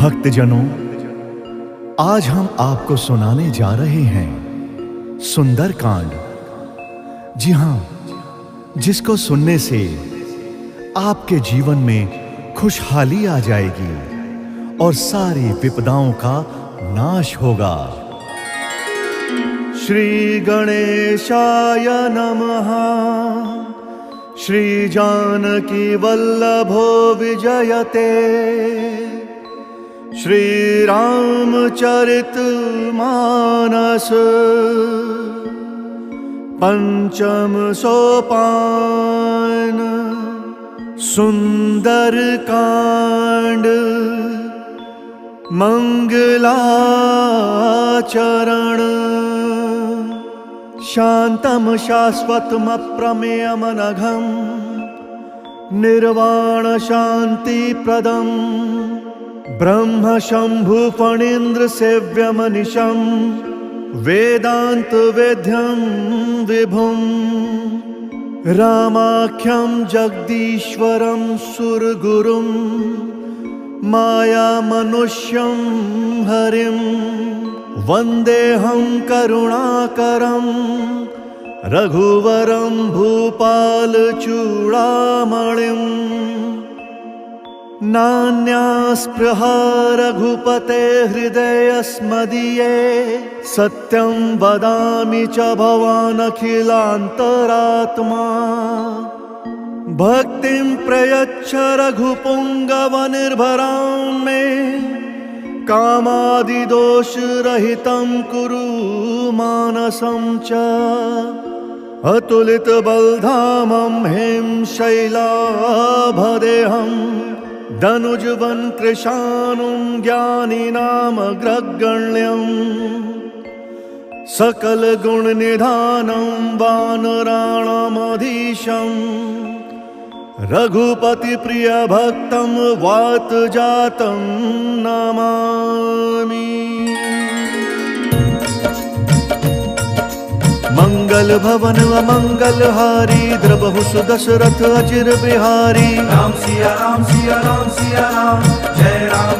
भक्तजनों, आज हम आपको सुनाने जा रहे हैं सुंदरकांड। जी हां, जिसको सुनने से आपके जीवन में खुशहाली आ जाएगी और सारी विपदाओं का नाश होगा। श्री गणेशाय नमः। श्री जानकी वल्लभो विजयते। श्री रामचरित मानस पंचम सोपान। सुंदरकांड मंगलाचरण। शांतम शाश्वतम अप्रमेयमनघम निर्वाण शांति प्रदम। ब्रह्म शंभु फणीन्द्र सेव्यमनिशं वेदांत वेद्यं विभुं। रामाख्यं जगदीश्वरं सुरगुरुं माया मनुष्यं हरिं। वन्देऽहं करुणाकरं रघुवरं भूपालचूडामणिम्। नान्यास्पृहा रघुपते हृदयस्मदीये। सत्यं वदामि च भवानखिलान्तरात्मा। भक्तिं प्रयच्छ रघुपुङ्गवनिर्भरां मे। कामादिदोषरहितं कुरु मानसं च। अतुलितबलधामं हें शैलाभदेहं। धनुजवन कृशानुं ज्ञानिनामग्रगण्यं। सकलगुणनिधानं वानराणामधीशं। रघुपतिप्रियभक्तं वातजातं नमामि। मंगल भवन मंगलहारी। द्रबहु सुदशरथ अचिर बिहारी। राम सिया राम सिया राम सिया राम। जय राम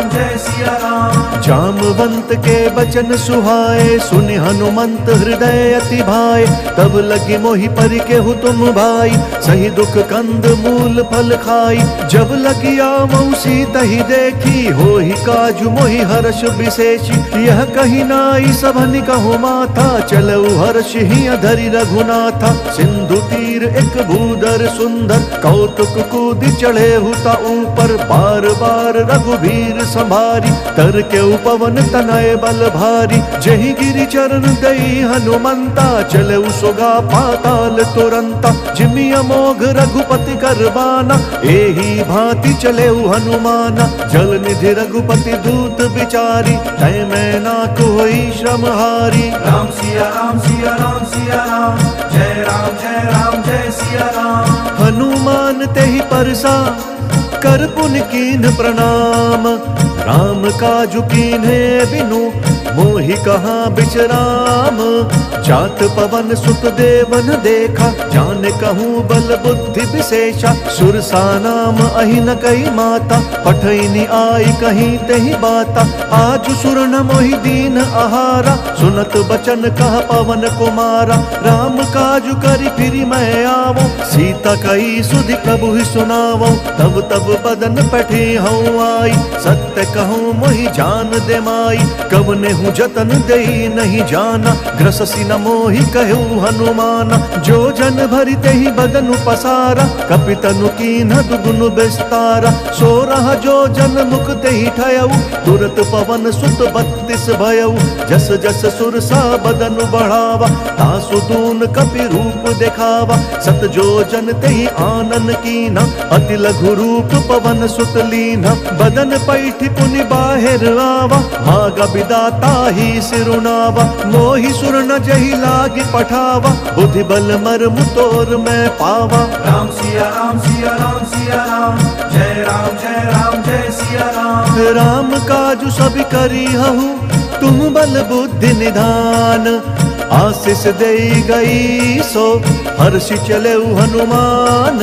जय सिया राम। जामवंत के बचन सुहाए। सुनि हनुमंत हृदय अति भाए। तब लगी मोहि परि केहु तुम भाई। सही दुख कंद मूल फल खाई। जब लगी आवहु सीता ही देखी। होहि काजु मोहि हर्ष विशेषी। यह कही नाई सभनि कहु माथा। चलऊ हर्ष ही धरि रघुनाथा। सिंधु तीर एक भूधर सुंदर। कौतुक कूदि चढ़े हुता ऊपर। बार बार रघुबीर संभारी। तर के उपवन तनय बल भारी। जहि गिरि चरण दई हनुमंता। चले सोगा पाताल तुरंता। जिमि अमोघ रघुपति करबाना। एही भांति चले हनुमाना। जल निधि रघुपति दूत बिचारी। तय मैं ना कोई श्रम हारी। राम सिया राम सिया राम सिया राम। जय राम जय सिया राम। हनुमान तेहि परसा कर पुनि कीन्ह प्रणाम। राम काजु कीन्हे बिनु मोहि कहाँ बिचराम। जात पवन सुत देवन देखा। जान कहूँ बल बुद्धि विशेषा। सुरसा नाम अहिन कई माता। पठैनी आई कहीं तेहि बाता। आज सुर न मोहि दीन आहारा। सुनत बचन कह पवन कुमारा। राम काजु करि फिरि मैं आवो। सीता कई सुधि प्रभु ही सुनावो। तब तब बदन पठे हूँ आई। सत्य कहूँ मोहि जान दे माई। कवने हूँ जतन देई नहीं जाना। ग्रससी न मोहि कहू हनुमाना। जो जन भरि तेहि बदनु पसारा। कपितनु कीन्ह दुगुनु विस्तारा। सो रहा जो जन मुख तेहि ठयऊ। तुरत पवन सुत 32 भयऊ। जस जस सुरसा बदनु बढ़ावा। तासु दून कपि रूप दिखावा। सत जो जन तेहि आनन कीना। अति लघु रूप पवन सुत लीना। बदन पैठि पुनि बाहिर आवा। मागा बिदाता ही सिरुनावा। मोहि सुर न जहि लागी पठावा। बुद्धि बल मर्म तोर मैं पावा। राम सिया राम सिया राम सिया राम। जय राम जय सिया राम। राम काजु सब करी हहु तुम बल बुद्धि निधान। आशीष देई गई सो हर्षि चले हनुमान।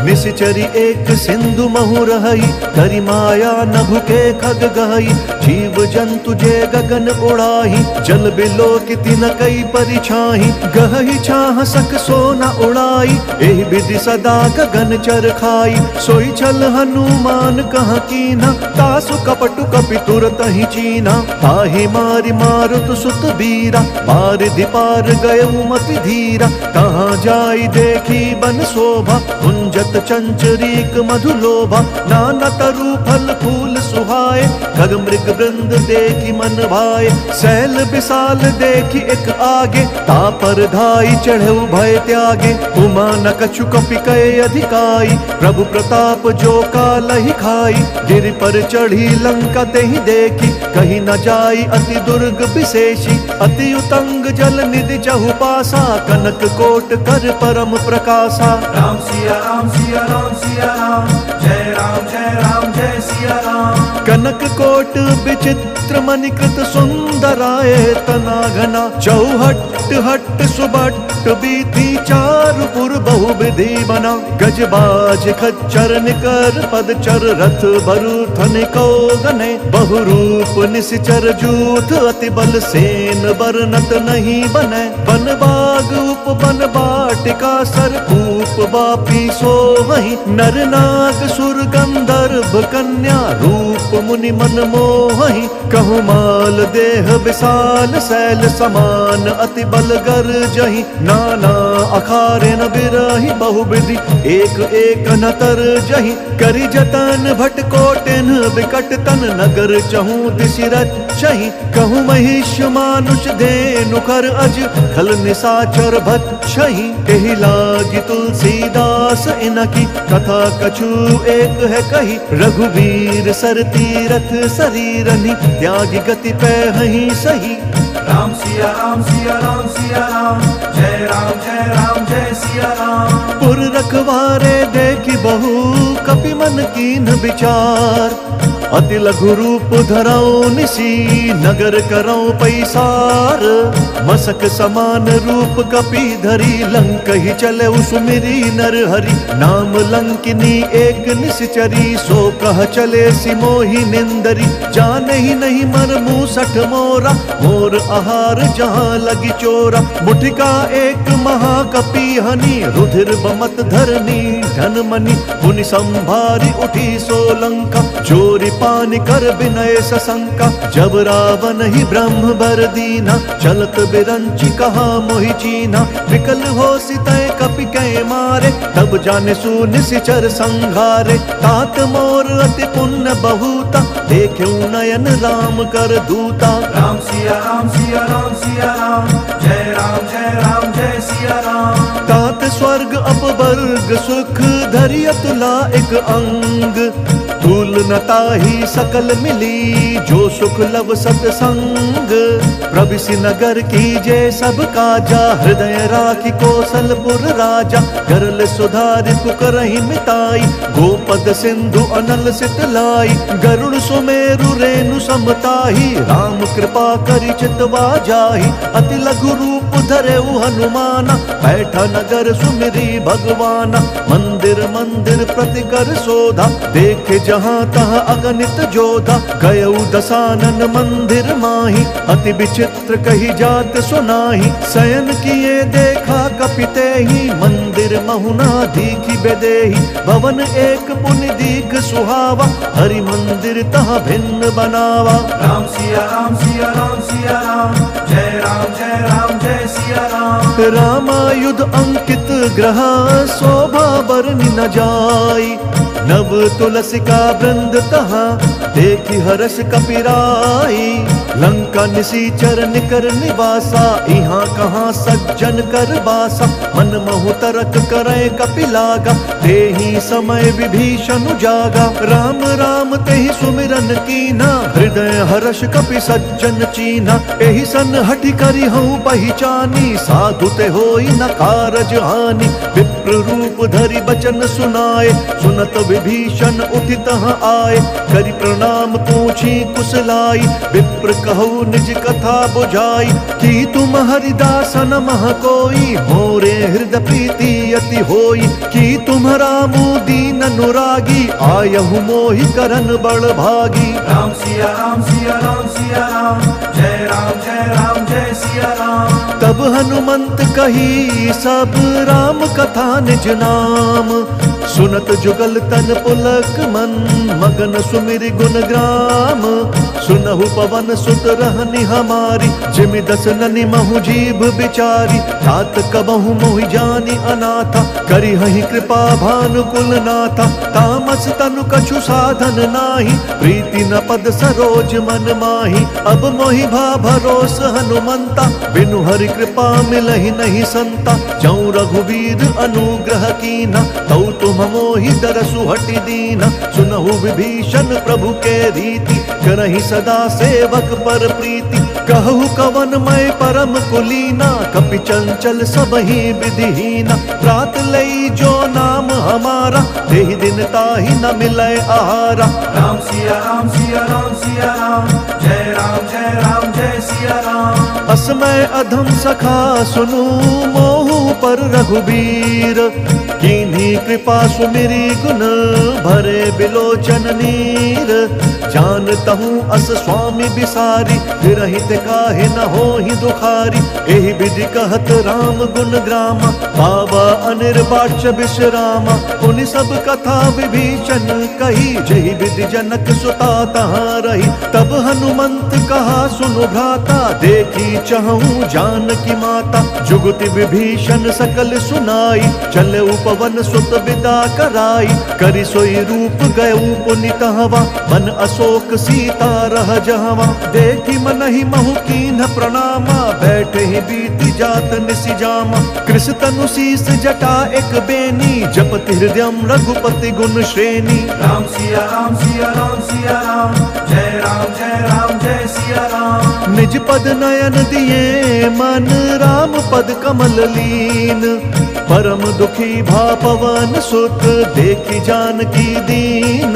निश्चरी एक सिंधु महु रहई, करी माया नभु के खग गहई। जीव जंतु जे गगन उड़ाही, जल बिलो किति न कई परिछाही। गहई छाह सक सो न उड़ाई, एहि विधि सदा गगन चर खाई। सोई छल हनुमान कहाँ कीना, तासु कपटु कपि तुरत ही चीना। ताहि मारि मारुत सुत बीरा, पार पार गयउ मति धीरा। कहाँ जाई देखी बन शोभा, कुंजत चंचरीक मधु लोभा। नाना तरु फल फूल सुहाए, खग मृग वृंद देखी मन भाए। सैल विशाल देखी एक आगे, तापर धाई चढ़ऊ भय त्यागे। उमा न कछु कपि कय अधिकाई, प्रभु प्रताप जो कालहि खाई। गिरि पर चढ़ी लंका तेहि देखी, कहीं न जाई अति दुर्ग विशेषी। अति उतंग जल निधि चहु पासा, कनक कोट कर परम प्रकाशा। राम सिया राम सिया राम सिया राम, जय राम जय सिया राम। कनक कोट विचित्र मणिकृत सुंदराय तना घना। चौहट हट सुबट बीती, चारु पुर बहु विधि बना। गजबाज खच्चर निकर पदचर, रथ बरु थनिको गने। बहुरूप निश्चर जूथ, अति बल सेन बरनत नहीं बने। बन बाग उप बन बाटिका, सरकूप बापी सोहहि। नर नाग सुर गंधर्व कन्या, रूप मुनि मन मोहहि। कहु माल देह विशाल, शैल समान अति बल गर्जहि। नाना अखारे न बिरहि, बहुविधि एक एक न तरजहि। करि जतन भट कोटिन विकट तन, नगर चहु दिशि रचहि। कहु महिष मानुष धेनु खर अज, खल निशाचर भक्षहि। एहि लागी तुलसीदास इनकी, कथा कछु एक है कही। रघुवीर सर तीरथ शरीरनि, त्यागी गति पैहि सही। राम सिया राम सिया राम सिया राम, जय राम जय सिया राम। पुर रखवारे देखी बहु, कपि मन कीन विचार। अति लघु रूप धरऊ निसी, नगर करऊ पैसार। मसक समान रूप कपि धरी, लंक ही चले सुमिरी नर हरि। नाम लंकिनी एक निश्चरी, सो कह चले सिमोहि निंदरी। जाने ही नहीं मर मूसठ मोरा, मोर आहार जहाँ लगी चोरा। मुठिका एक महाकपि हनि, रुधिर बमत धरनी धन मनि। मुनि संभारी उठी सोलंका, जोरी पानी कर विनय सशंका। जब रावण ही ब्रह्म बर दीना, चलत बिरंची कहा मोहि चीना। विकल हो सितय कपि कै मारे, तब जाने सु निश्चर संघारे। तात मोर अति पुण्य बहुता, देख्यु नयन राम कर दूता। राम सिया राम सिया राम सिया राम, जय राम जय सिया राम। तात स्वर्ग अपवर्ग सुख, धरि अतुला एक अंग। तूल न ताहि सकल मिली, जो सुख लव सतसंग। प्रविशि नगर कीजे सब काजा, हृदय राखी कौशलपुर राजा। गरल सुधारि पुकरहि मिताई, गोपद सिंधु अनल सित लाई। गरुड़ सुमेरु रेणु समताही, राम कृपा करि चितवा जाहि। अति लघु रूप धरेउ हनुमाना, बैठा नगर सुमिरी भगवाना। मंदिर मंदिर प्रति कर शोधा, देखे जहाँ तहाँ अगणित जोधा। गयउ दसानन मंदिर माही, अति विचित्र कही जात सुनाही। शयन किए देखा कपितेहि, मंदिर महुना दीखी बेदेहि। भवन एक पुनि दीख सुहावा, हरि मंदिर तहाँ भिन्न बनावा। राम सिया राम सिया राम सिया राम, जय राम जय सिया राम। रामायुध अंकित ग्रह, शोभा बरनि न जाई। नव तुलसी का वृंद तहाँ, देखी हर्ष कपिराई। लंका निसीचर निकर निवासा, यहाँ कहाँ सज्जन कर बासा। मन महु तरक करे कपिलागा, तेहि समय विभीषण जागा। राम राम तेहि सुमिरन कीना, हृदय हर्ष कपि सज्जन चीना। एहि सन हठि करि हूँ पहिचानी, साधु ते होई न कारज हानि। विप्र रूप धरि बचन सुनाए, सुनत विभीषण उठि तहाँ आए, करि प्रणाम पूछी कुशलाई। विप्र कहु निज कथा बुझाई, कि तुम हरिदास न मह कोई, मोरे हृदय प्रीति अति होई। कि तुम्हारा मुँह दीन अनुरागी, आयहु मोहि करन बड़ भागी। राम सिया राम सिया राम सिया राम, जय राम जय सिया राम। तब हनुमंत कही सब राम कथा निज नाम, सुनत जुगल तन पुलक मन, मगन सुमिर गुण ग्राम। सुनहु पवन सुत रहनि हमारी, जिमि दस ननि महु जीभ बिचारी। तात कबहु मोहि जानि अनाथा, करिहहि कृपा भानुकुल नाथा। तामस तनु कछु साधन नाही, प्रीति न पद सरोज मन माही। अब मोहि भा भरोस हनुमंता, बिनु हरि कृपा मिलहि नहीं संता। जौं रघुवीर अनुग्रह कीना, तौ तुम मोहि दरसु हटि दीना। सुनहु विभीषण प्रभु के रीति, करहि सदा सेवक पर प्रीति। कहु कवन मैं परम कुलीना, कपि चंचल सबहि विधिहीना। प्रात लई जो नाम हमारा, तेहि दिन ताहि न मिलै आहारा। राम सिया राम सिया राम सिया राम, जय राम जय सिया राम। असमय अधम सखा सुनु, मोहु पर रघुबीर। कीन्ही कृपा सुमिरी गुण, भरे बिलोचन नीर। जानतहु अस स्वामी बिसारी, विरहित काहे न होहि दुखारी। एहि विधि कहत राम गुण ग्रामा, पावा अनिर्वाच्य विश्रामा। उनि सब कथा विभीषण कही, जेहि विधि जनक सुता तहाँ रही। तब हनुमंत कहा सुनु भ्राता, देखी चहूँ जानकी माता। जुगति विभीषण सकल सुनाई, चले पवन सुत विदा कराई। करि सोई रूप गयउ पुनि तहवा, मन अशोक सीता रह जहवा। देखी मनहि महु कीन्ह प्रणामा, बैठे ही बीति जात निसि जामा। कृष तनु शीस जटा एक बेनी, जपति हृदयम रघुपति गुण श्रेणी। राम सिया राम सिया राम सिया राम, जय राम जय सिया राम। निज पद नयन दिए मन, राम पद कमल लीन। परम दुखी भा पवन सुत, देखी जानकी दीन।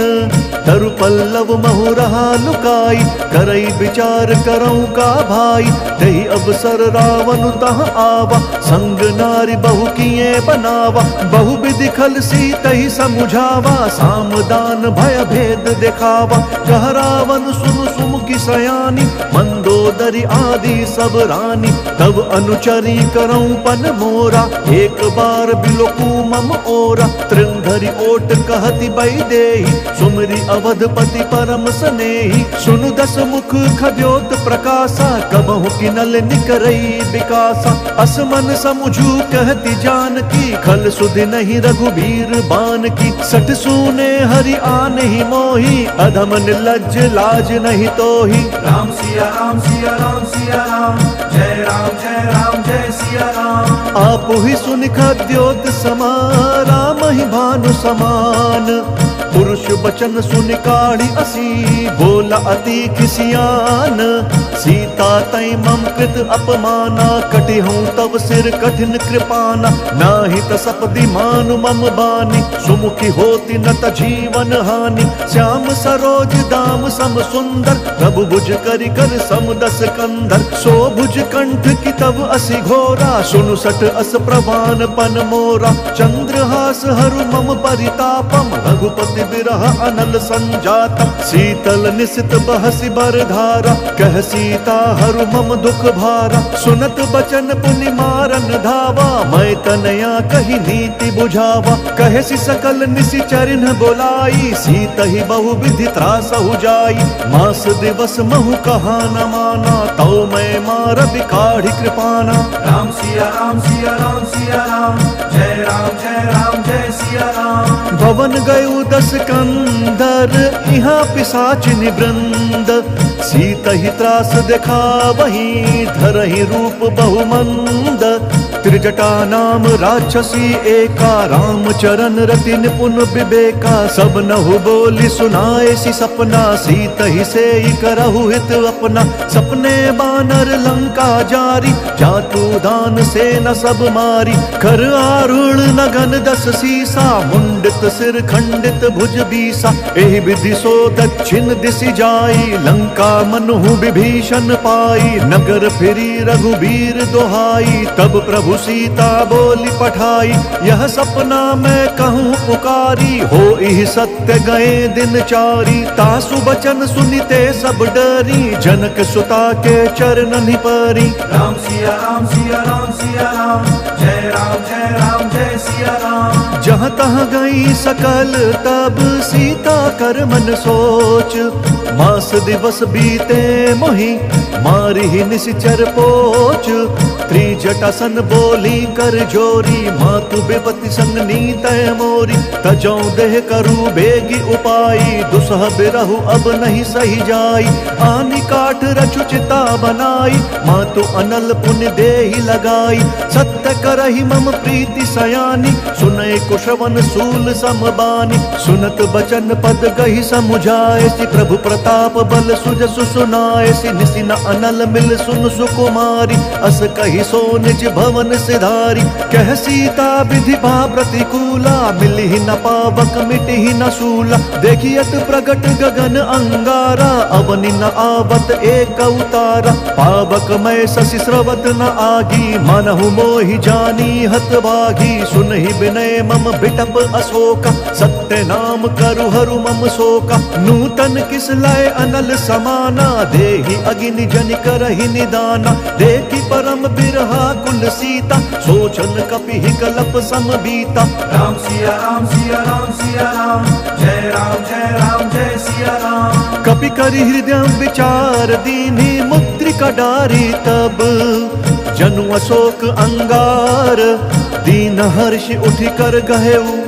तरु पल्लव महु रहा लुकाई, करई विचार करऊं का भाई। तही अवसर रावण तहाँ आवा, संग नारी बहु किए बनावा। बहु विधि खल सी तही समुझावा, सामदान भय भेद दिखावा। कह रावण सुनु सुमुखी सयानी, मंदोदरी आदि सब रानी। तब अनुचरी करऊं पन मोरा, एक बार बिलोकू मम ओरा। तृंधरि ओट कहति बैदेही, सुमरि अवधपति परम सनेही। सुनु दस मुख खद्योत प्रकाशा, कबहु किनल निकरई विकासा। असमन समुझू कहति जानकी, खल सुधि नहीं रघुबीर बान की। सठ सूने हरि आनहि मोहि, अधम निर्लज्ज लाज नहीं तोहि। राम सिया राम सिया राम सिया राम, जय राम जय सिया राम। आप ही सुनि खद्योत समा, राम ही भानु समान। पुरुष बचन सुनि काढ़ी असी, बोला अति खिसियान। सीता तई मम कृत अपमाना, कटि हूँ तब सिर कठिन कृपाना। नाहित सपदि मानु मम बानी, सुमुखी होती नत जीवन हानि। श्याम सरोज दाम सम सुंदर, प्रभु भुज करि कर सम दस कंधर। सो भुज कंठ की तब असी घोरा, सुनु सठ अस प्रवान पन मोरा। चंद्रहास हरु मम परितापम, रघुपति बिरह अनल संजातम। शीतल निसित बहसि बरधारा, कह सीता हरु मम दुख भारा। सुनत बचन पुनि मारन धावा, मैं तनया कही नीति बुझावा। कहसि सकल निशिचरिन बोलाई, सीता ही बहु विधि त्रासहु जाई। मास दिवस महु कहा न माना, तौ मैं मार बिकाढ़ी कृपाना। राम सिया राम सिया राम सिया राम, जय राम जय सिया राम। भवन गयु दस कंधर, यहाँ पिशाचिनि वृंद। सीता ही त्रास देखा वही, धरहि रूप बहुमंद। त्रिजटा नाम राक्षसी एका, राम चरण रति निपुण विवेका। सब नहु बोली सुनाए सी सपना, सीत ही से करहु हित अपना। सपने बानर लंका जारी, जातु दान से न सब मारी। कर आरूढ़ नगन 10 सीसा, मुंडित सिर खंडित भुज बीसा। एहि विधि सो दक्षिण दिशि जाई, लंका मनहु विभीषण पाई। नगर फिरी रघुबीर दोहाई, तब प्रभु सीता बोली पठाई। यह सपना मैं कहूँ पुकारी, हो इह सत्य गए दिन चारी। तासु बचन सुनिते सब डरी, जनक सुता के चरणनि परी। राम सिया राम सिया राम सिया राम, जय राम जय राम जय सिया राम। जहाँ तहाँ गई सकल तब सीता कर मन सोच। मास दिवस बीते मोहि, मारी ही निश्चर पोच। त्रिजटासन बोली कर जोरी, मातु बेपति संग नीत मोरी। तजौ देह करू बेगी उपाई, दुसह बिरहु अब नहीं सही जाई। आनी काठ रचु चिता बनाई, मातु अनल पुण्य देहि लगाई। सत्य करहि मम प्रीति सयानी, सुनय कुशवन सूल समबानी। सुनत बचन पद गहि समुझाए, सि प्रभु प्रताप बल सुजसु सुनाए। सि निसि न अनल मिल सुन सुकुमारी, अस कहि सो निज भवन सिधारी। कह सीता विधि भा प्रतिकूला, मिलहि न पावक मिटहि न शूला। देखियत प्रगट गगन अंगारा, अवनि न आवत एक उतारा। पावक मैं शशि स्रवत न आगी, मनहु मोहि जानी हत भागी। सुनहि विनय मम बिटप अशोका, सत्य नाम करु हरु मम शोका। नूतन किस लय अनल समाना, देहि अगिनि जनि करहि निदाना। देखि परम बिरहा कुल सीता, सोचन कपि कलप सम बीता। राम सिया राम सिया राम सिया राम, जय राम जय सिया राम। कपि करि हृदय विचार दीन्हि, मुद्रिका डारी तब जनु अशोक अंगार। दीन हर्ष उठि कर गहेउ,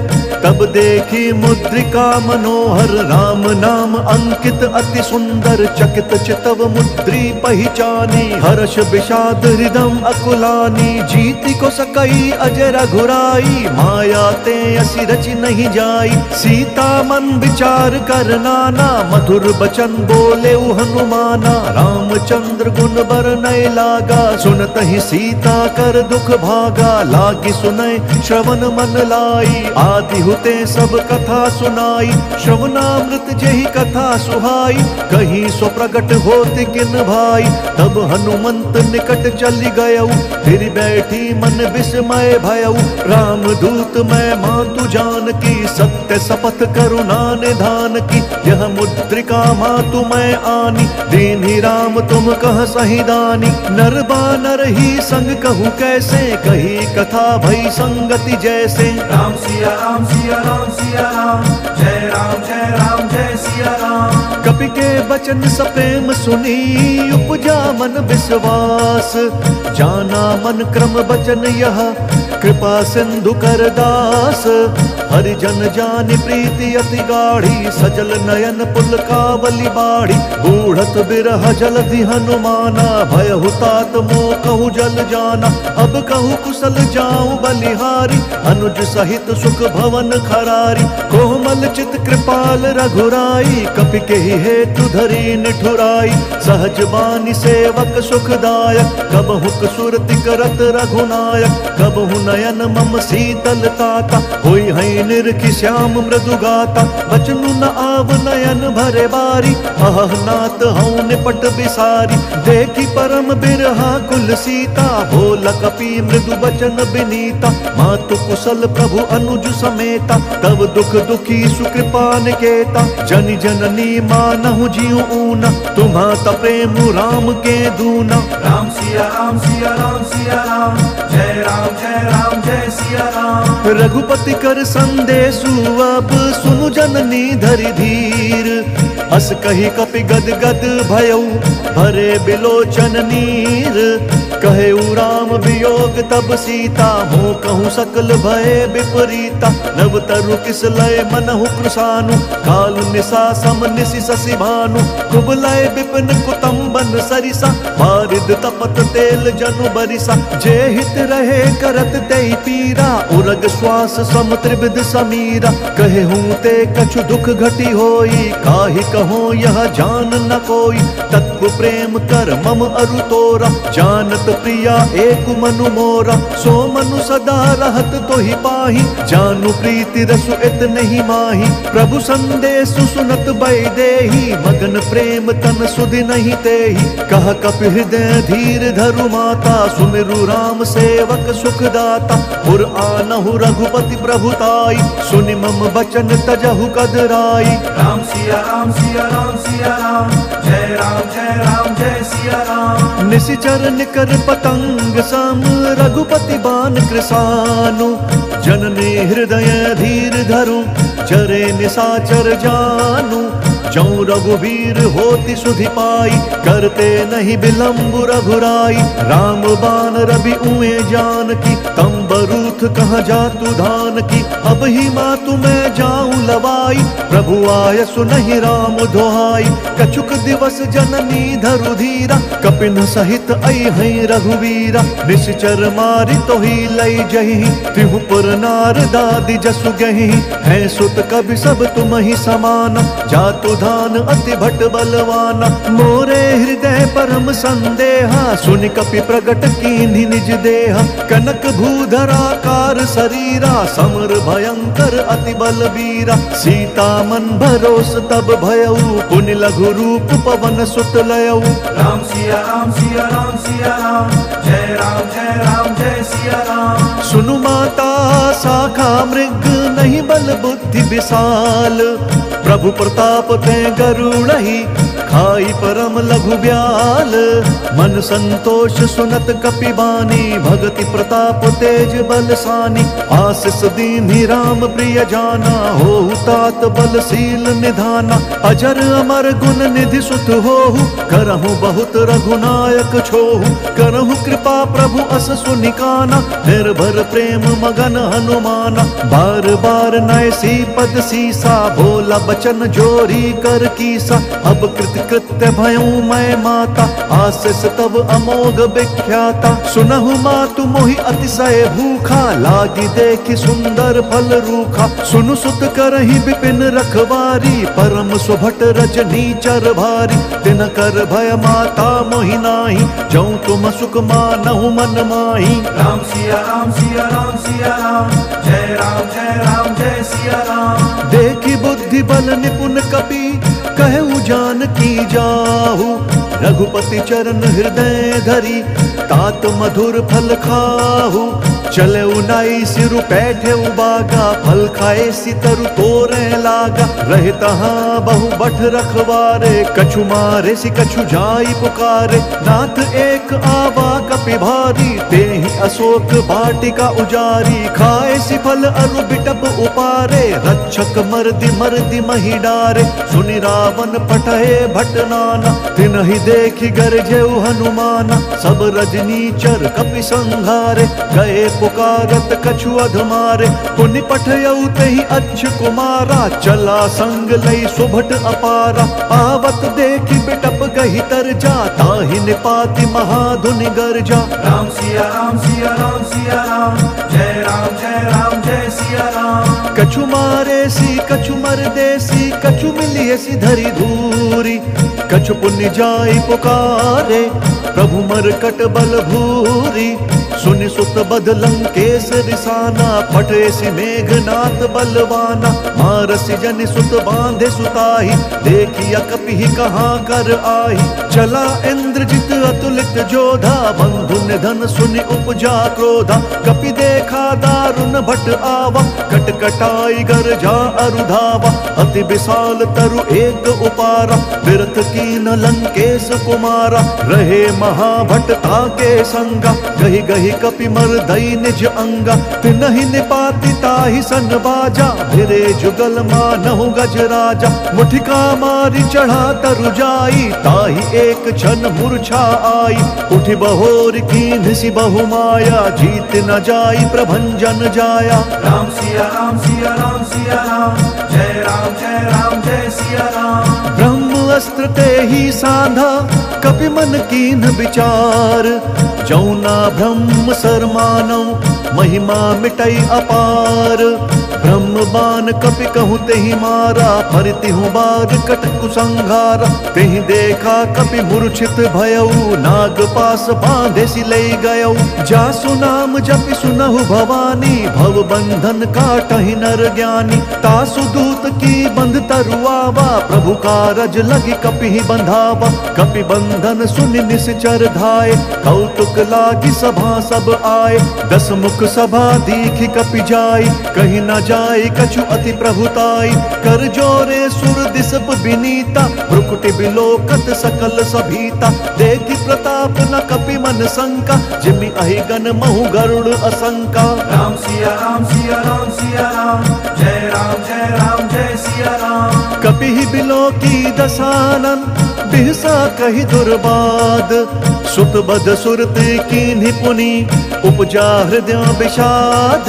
तब देखी मुद्रिका मनोहर। राम नाम अंकित अति सुंदर, चकित चितव मुद्री पहिचानी। हर्ष विषाद हृदम अकुलानी, जीति को सकई अजय रघुराई। माया ते असि रचि नहीं जाई, सीता मन विचार कर नाना। मधुर बचन बोले हनुमाना, रामचंद्र गुण बरनय लागा। सुनत ही सीता कर दुख भागा, लागी सुनय श्रवण मन लाई। आदि हुते सब कथा सुनाई, श्रवणामृत जेहि कथा सुहाई। कहीं सो प्रगट होति किन भाई, तब हनुमंत निकट चली गयऊ। फिर बैठी मन विस्मय भयऊ, राम दूत मैं मातु जानकी। सत्य शपथ करुणा निधान की, यह मुद्रिका मातु मैं आनी। दीन्हि राम तुम कह सही दानी, नर बानर ही संग कहूँ कैसे। कही कथा भई संगति जैसे। राम सिया राम सिया राम सिया राम, जय राम जय सिया राम। कपि के बचन सप्रेम सुनी, उपजा मन विश्वास। जाना मन क्रम बचन यह, कृपा सिंधु कर दास। हरिजन जानि प्रीति अति गाढ़ी, सजल नयन पुल कावली बाढ़ी। बूढ़त बिरह जलधि हनुमाना, भयहु तात मोह कहु जल जाना। अब कहु कुशल जाऊं बलिहारी, अनुज सहित सुख भवन खरारी। कोमल चित कृपाल रघुराई, कपि के हेतु धरी निठुराई। सहज बानी सेवक सुखदायक, कबहु सुरति करत रघुनायक। कबहु नयन मम शीतल ताता, होई है निरखि श्याम मृदु गाता। बचनु न आव नयन भरे बारी, अह नाथ हऊँ निपट बिसारी। देखी परम बिरहा कुल सीता, बोल कपि मृदु बचन बिनीता। मातु कुशल प्रभु अनुज समेता, तब दुख दुखी सुकृपा निकेता। जन जननी मानहु जीव ऊना, तुम्हा प्रेम राम के दूना। राम सिया राम सिया राम सिया राम, जय राम जय सिया राम। रघुपति कर संदेशु अब सुनु जननी धरि धीर। अस कही कपि गद गद भयऊ, भरे बिलोचन नीर। कहे राम वियोग तब सीता, हो कहूँ सकल भय विपरीता। नव तरु किस लय मनहु कृशानु, काल निशा सम निशि शशि भानु। कुबलय विपिन कुतुम्बन सरिसा, बारिद तपत तेल जनु बरिसा। जे हित रहे करत तेहि पीरा, उरग श्वास सम त्रिविध समीरा। कहे हूँ ते कछु दुख घटी होई, काहि कहो यह जान न कोई। तत्व प्रेम कर मम अरु तोरा, जानत प्रिया एक मनु मोरा। सो मनु सदा रहत तो ही पाही, जानु प्रीति रसु इत नहीं माही। प्रभु संदेश सुनत बैदेही, मगन प्रेम तन सुधि नहीं तेही। कह कपि हृदय धीर धरु माता, सुमिरु राम सेवक सुखदाता। पुर आनहु रघुपति प्रभुताई, सुनि मम बचन तजहु कदराई। राम सिया राम सिया राम सिया राम, जय राम जय सिया राम। निशिचर निकर पतंग सम, रघुपति बान कृसानु। जननी हृदय धीर धरु, जरे निशाचर जानु। जौं रघुवीर होति सुधि पाई, करते नहीं विलंब रघुराई। राम बान रवि उए जानकी, तम बरूथ कहाँ जातु धान की। अब ही मातु मैं जाऊं लवाई, प्रभु आय सुनहि राम दोहाई। कछुक दिवस जननी धरु धीरा, कपिन सहित अइहै रघुवीरा। निश्चर मारि तोहि लई जहि, तिहु पुर नार दादि जसु गहि। है सुत कबि सब तुम ही समाना, जातु धान अति भट बलवाना। मोरे हृदय परम संदेहा, सुनि कपि प्रगट कीन्हि निज देहा। कनक भूधराकार शरीरा, समर भयंकर अति बलबीरा। सीता मन भरोस तब भयउ, पुनि लघु रूप पवन सुत लयउ। राम सिया राम सिया राम सिया राम, जय राम जय सिया राम। सुनु माता शाखा मृग, नहीं बल बुद्धि विशाल। प्रभु प्रताप ते गरुड़हि, खाई परम लघु ब्याल। मन संतोष सुनत कपि बानी, भगति प्रताप तेज बलसानी। आशीष दीन्हि राम प्रिय जाना, होहु तात बलशील निधाना। अजर अमर गुण निधि सुत होहु, करहु बहुत रघुनायक छोहु। करहु कृपा प्रभु अस सुनिकाना, निर्भर प्रेम मगन हनुमाना। बार बार नय सी पद सीसा, बोला बचन जोरी कर कीसा। अब कृत कृत्य भयऊ मैं माता, आशीष तब अमोघ विख्याता। सुनहु मातु मोहि अतिशय भूखा, लागी देखि सुंदर फल रूखा। सुनु सुत करहि विपिन रखवारी, परम सुभट रजनी चर भारी। तिन कर भय माता मोहि नाही, जौं तुम सुख मानहु मन माही। राम सिया राम सिया राम सिया राम, जय राम जय सिया राम। देखि बुद्धि बल निपुण कपि, कहु जानकी जाहु। रघुपति चरण हृदय धरी, तात मधुर फल खाहु। चले उनाई सिरु पैठे उबागा, फल खाए सितरु तोरे लागा। रहे तहाँ बहु बठ रखवारे, कछु मारे सि कछु जाई पुकारे। नाथ एक आवा कपि भारी, तेहि अशोक वाटिका उजारी। खाए सि फल अरु बिटप उपारे, रक्षक मर्दि महि डारे। सुनि रावण पठए भट नाना, तिनहि देखि गरजेउ हनुमाना। सब रजनीचर कपि संघारे, गए पुकारत कछु अधमारे। पुनि पठयउ तेहि अच्छ कुमारा, चला संग लई सुभट अपारा। आवत देखि बिटप गहि तरजा, ताहि निपाति महाधुनि गरजा। राम सिया राम सिया राम सिया राम, जय राम जय सिया राम। कछु मारे सी कछु मरदेसी, कछु मिलिए सी धरी धूरी। कछु पुण्य जाई पुकारे, प्रभु मरकट बल भूरी। सुनि सुत बध लंकेश रिसाना, पठे सि मेघनाथ बलवाना। मारसि जनि सुत बांधे सुताही, देखिया कपि कहाँ कर आही। चला इंद्रजित अतुलित जोधा, बंधु निधन सुनि उपजा क्रोधा। कपि देखा दारुण भट आवा, कटकटाई गरजा अरुधावा। अति विशाल तरु एक उपारा, विरथ कीन लंकेश कुमारा। रहे महाभट ताके संगा, गहि गहि कपि मर्दई निज अंगा, तिनहि निपाति ताहि सन बाजा, भिरे जुगल मानहु गज राजा। मुठिका मारी चढ़ा तरु जाई, ताहि एक क्षण मूर्छा आई, उठि बहोर कीन्ह सि बहु माया, जीत न जाई प्रभंजन जाया। राम सिया राम सिया राम सिया राम, जय राम जय सिया राम। ब्रह्म अस्त्र ते ही साधा, कपि मन कीन्ह विचार, जौना ब्रह्म सर मानौ, महिमा मिटई अपार। ब्रह्म बाण कपि कहूँ तेहि मारा, फरतिहु बार कट कुसंहारा। तेहि देखा कपि मूर्छित भयउ, नाग पास बांधे सि लई गयउ। जासु नाम जपि सुनहु भवानी, भव बंधन काटहि नर ज्ञानी। तासु दूत की बंध तरुआवा, प्रभु कारज लगी कपि बंधावा। कपि बंधन सुनि निश्चर धाये, कौतुक लागी सभा सब आए। दस मुख सभा दीखि कपि जाई, कहीं न जाय कछु अति प्रभुताई। कर जोरे सुर दिसप विनीता, भ्रुकुटि बिलोकत सकल सभीता। देखि प्रताप न कपि मन शंका, जिमि अहि गण महु गरुड़ असंका। राम सिया राम सिया राम सिया राम, जय राम जय सिया राम। कपि बिलोकी दसानन, बिहसा कहि दुर्बाद। सुत बध सुरत कीन्हि पुनि, उपजा हृदय विषाद।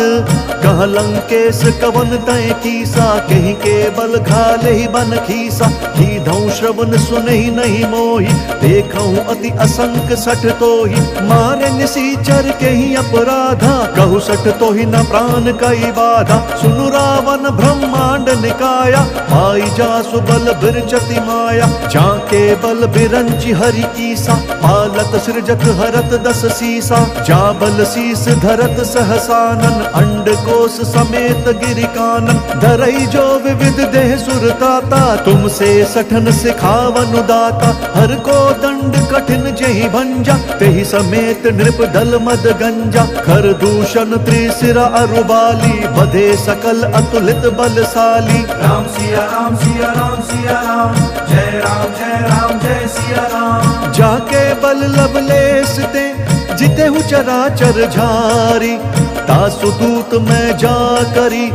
कह लंकेश कवन तय कीसा, कहीं केवल घाले ही बन खीसा। कीधौ श्रवण सुनहि नहीं मोहि, देखऊं अति असंक सठ तोहि। मारे निसीचर केहि अपराधा, कहु सठ तोहि न प्राण कई बाधा। सुनु रावण ब्रह्मांड निकाया, पाई जासु बल बिरचति माया। जाके बल बिरंचि हरि ईसा, पालत सृजत हरत दस सीसा। जा बल शीस धरत सहसानन, अंड कोश समेत गिरि कानन। धरई जो विविध देह सुरताता, तुमसे सठन सिखावनु दाता। हर को दंड कठिन जेहि भंजा, तेहि समेत नृप दल मद गंजा। खर दूषण त्रिशिरा अरुबाली, बधे सकल अतुलित बलशाली। राम सिया राम सिया राम सिया राम, जय राम जय सिया राम। जाके बल लवलेस ते, जितेहु चराचर झारी। तासु दूत मैं जा करी,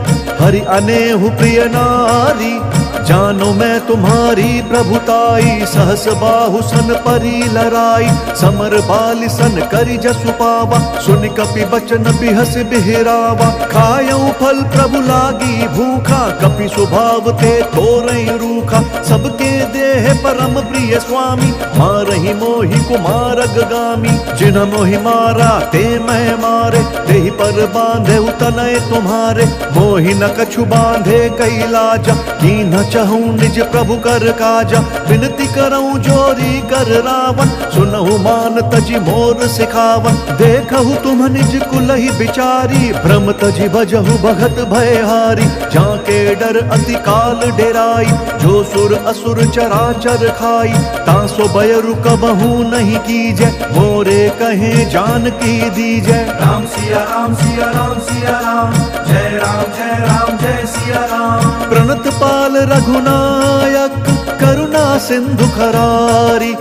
हरि अनेहु प्रिय नारी। जानो मैं तुम्हारी प्रभुताई, सहस बाहु सन परी लराई। समर बालि सन करि जसु पावा, सुन कपि बचन बिहस बिहरावा। खायऊ फल प्रभु लागी भूखा, कपि स्वभाव ते तोरई रूखा। सबके देह परम प्रिय स्वामी, मारहि मोहि कुमारग गामी। जिन्ह मोहि मारा ते मैं मारे, तेहि पर बांधे तनय तुम्हारे। मोहि न कछु बांधे कैलाजा, कीन्ह चहूँ निज प्रभु कर काजा। विनती करऊँ जोरी कर रावण, सुनहु मान तजि मोर सिखावन। देखहु तुम निज कुलहि बिचारी, भ्रम तजि भजहु भगत भयहारी। जाके डर अति काल डेराई, जो सुर असुर चराचर खाई। तासो बयरु कबहू नहीं कीजय, मोरे कहे जान की दीजय। राम सिया राम सिया राम सिया राम, जय राम जय सिया राम। प्रणत पाल रघुनायक, करुणा सिंधु खरारी।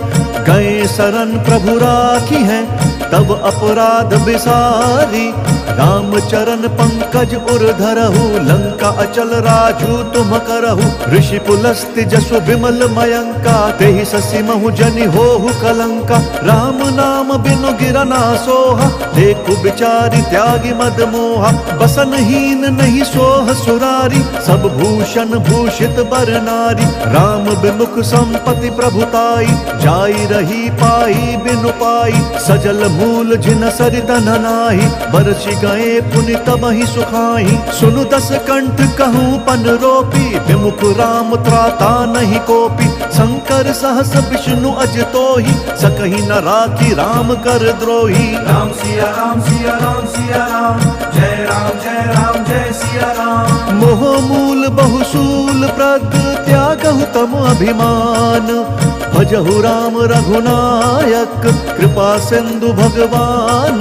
गए शरण प्रभु राखी हैं, तब अपराध बिसारी। राम चरण पंकज उर धरहु, लंका अचल राजू तुम करहु। ऋषि पुलस्त्य जसु विमल मयंका, तेहि ससि महु जनि होहु कलंका। राम नाम बिनु गिरना सोहा, देखु बिचारी त्यागी मद मोहा। बसनहीन नहीं सोह सुरारी, सब भूषण भूषित बर नारी। राम बिमुख संपत्ति प्रभुताई, जाई रही पाई बिनु पाई। सजल मूल जिन सरित नाही, बरसि गए पुनि तबहि सुखाई। सुनु दस कंठ कहूँ पन रोपी, विमुख राम त्राता नहीं कोपी। शंकर सहस विष्णु अज तोहि, सकहि न राखी राम कर द्रोही। राम सिया राम सिया राम सिया राम, जय राम जय सिया राम। मोह मूल बहुसूल प्रद, त्यागहु तम अभिमान। भजहु राम रघुनायक, कृपा सिंधु भगवान।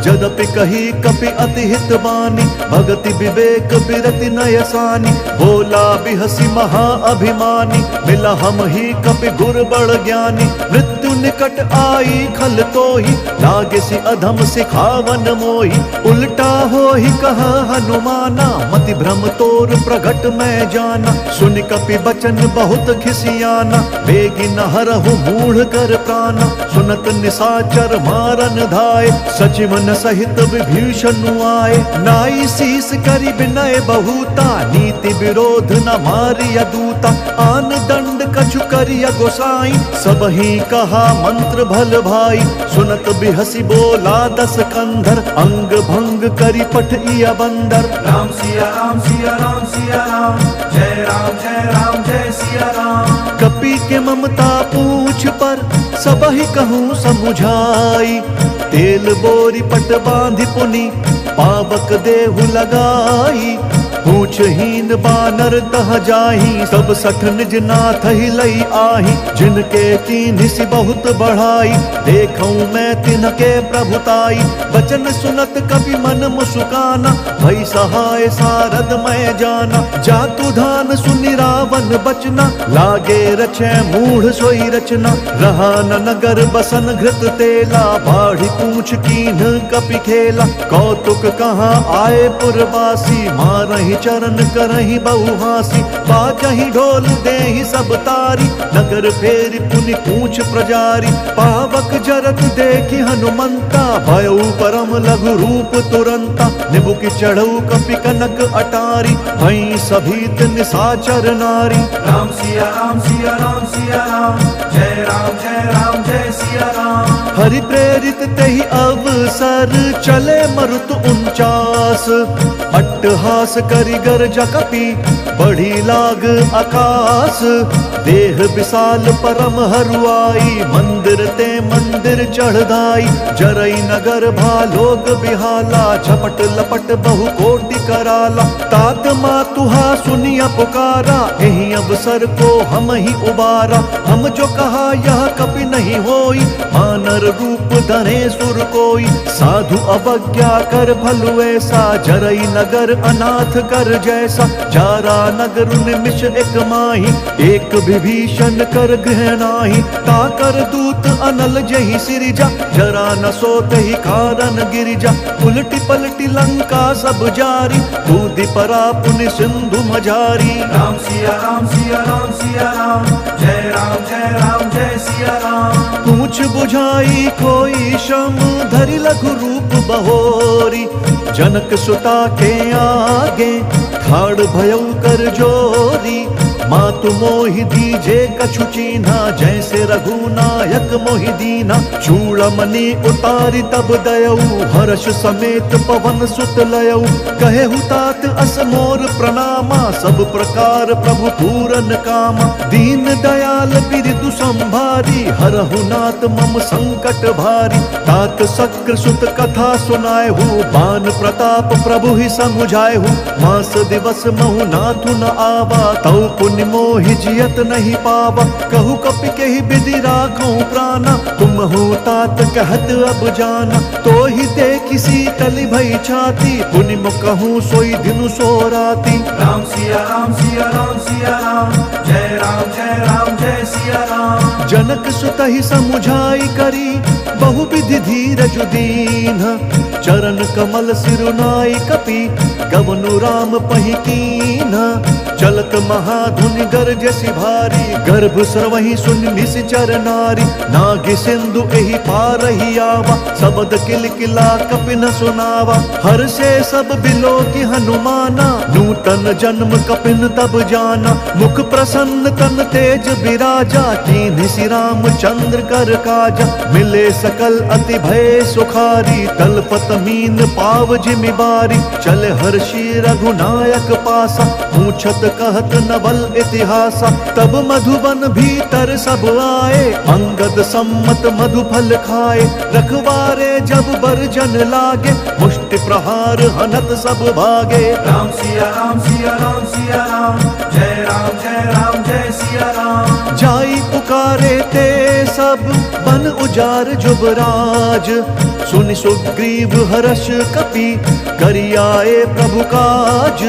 जदपि कही कपि अति हित बानी, भगति विवेक बिरति नयसानी। बोला बिहसी महा अभिमानी, मिला हम ही कपि गुर बड़ ज्ञानी। मृत्यु निकट आई खल तोहि, लागे सी अधम सिखावन मोहि। उल्टा हो ही कहा हनुमाना, मति भ्रम तोर प्रगट मैं जाना। सुन कपि बचन बहुत खिसियाना, बेगी न हरहु मूढ़ कर प्राणा। सुनत निशाचर मारन धाय, सचिवन सहित विभीषण आए। नाई शीस करि विनय बहुता, नीति विरोध न मारिय दूता। आन दंड कछु करिय गोसाई, सब ही कहा मंत्र भल भाई। सुनत बिहसी बोला दस कंधर, अंग भंग करि पठिय बंदर। राम सिया राम सिया राम सिया राम, जय राम जय सिया राम। कपि के ममता पूछ पर, सब ही कहूँ समुझाई। तेल बोरी पट बांधि पुनि, पावक देहु लगाई। पूछहीन बानर तह जाही, सब सठ निज नाथ ही लई आही। जिनके कीन्हि बहुत बढ़ाई, देखूं मैं तिनके प्रभुताई। बचन सुनत कपि मन मुस्काना, भई सहाय सारद मैं जाना। जातु धान सुनि रावण बचना, लागे रचै मूढ़ सोई रचना। रहा न नगर बसन घृत तेला, बाढ़ी पूछ कीन्ह कपि खेला। कौतुक कहाँ आए पुरवासी, मारहि चरण करहि बहुहासी। बाजहि ढोल देहि सब तारी, नगर फेरि पुनि पूछ प्रजारी। पावक जरत देखि हनुमंता, भयउ परम लघु रूप तुरंता। निबुकि चढ़ऊ कपि कनक अटारी, भई सभीत निशाचर नारी। राम सिया राम सिया राम सिया राम, जय राम जय सिया राम। हरि प्रेरित तेहि अवसर, चले मरुत 49। अट्टहास करि गर्ज कपि, बढ़ी लाग आकाश। देह विशाल परम हरुआई, मंदिर ते मंदिर चढ़दाई। जरई नगर भालोग बिहाला, झपट लपट बहु कोटि कराला। तात मातुहा सुनिया पुकारा, एहि अवसर को हम ही उबारा। हम जो कहा यह कपि नहीं होई, मानर रूप धरे सुर कोई। साधु अवज्ञा कर भलु ऐसा, जरई नगर अनाथ कर जैसा। जारा नगर निमिष एक माही, एक विभीषण कर गृह नाही। ताकर दूत अनल जहि सिरिजा, जरा न सोत ही कारण गिरिजा। उलटी पलटी लंका सब जारी, दूधि परा पुनि सिंधु मझारी। राम सिया राम सिया राम सिया राम, जय राम जय सिया राम। पूछ बुझाई कोई श्रम, धरि लघु रूप बहोरी। जनक सुता के आगे, ठाड़ भयउ कर जोरी। मातु मोहि दीजे कछु चीन्हा, जैसे रघुनायक मोहि दीना। चूड़मणि उतारी तब दयऊ, हर्ष समेत पवन सुत लयऊ। कहेहु तात अस मोर प्रणामा, सब प्रकार प्रभु पूरन कामा। दीन दयाल बिरदु संभारी, हरहु नाथ मम संकट भारी। तात शक्र सुत कथा सुनाएहु, बान प्रताप प्रभु ही समुझाएहु। मास दिवस महु नाथु न आवा, तौ पुण्य मोहि जियत नहीं पावा। कहु कपि केहि विधि राखूं प्राणा, तुम हो तात कहत अब जाना। तो ही देखि शीतल भई छाती, पुनि कहूँ सोई दिनु सो राती। राम सिया राम सिया राम सिया राम, जय राम जय सिया राम। जनक सुत ही समुझाई करी, बहु विधि धीरज दीन्ह। चरण कमल सिरुनाई कपि, गवनु राम पहि कीन्ह। चलत महाधुनि गरजसि भारी, गर्भ स्रवहि सुनि निश्चर नारी। नागि सिंधु एहि पारहि आवा, सबद किलकिला कपि न सुनावा। हर्षे सब बिलोकि हनुमाना, नूतन जन्म कपिन तब जाना। मुख प्रसन्न तन तेज बिराजा, कीन्हि श्री रामचंद्र कर काजा। मिले सकल अति भय सुखारी, तलपत मीन पाव जिमि बारी। चल हर्षि रघुनायक पासा, पूछत कहत नवल इतिहास। तब मधुबन भीतर सब आए, अंगद सम्मत मधुफल खाए। रखवारे जब बरजन लागे, मुष्टि प्रहार हनत सब भागे। राम सिया राम सिया राम सिया राम, जय राम जय राम जय सिया राम। जाई पुकारे ते सब बन उजार जुबराज, सुनि सुग्रीव हर्ष कपि करि आए प्रभु काज।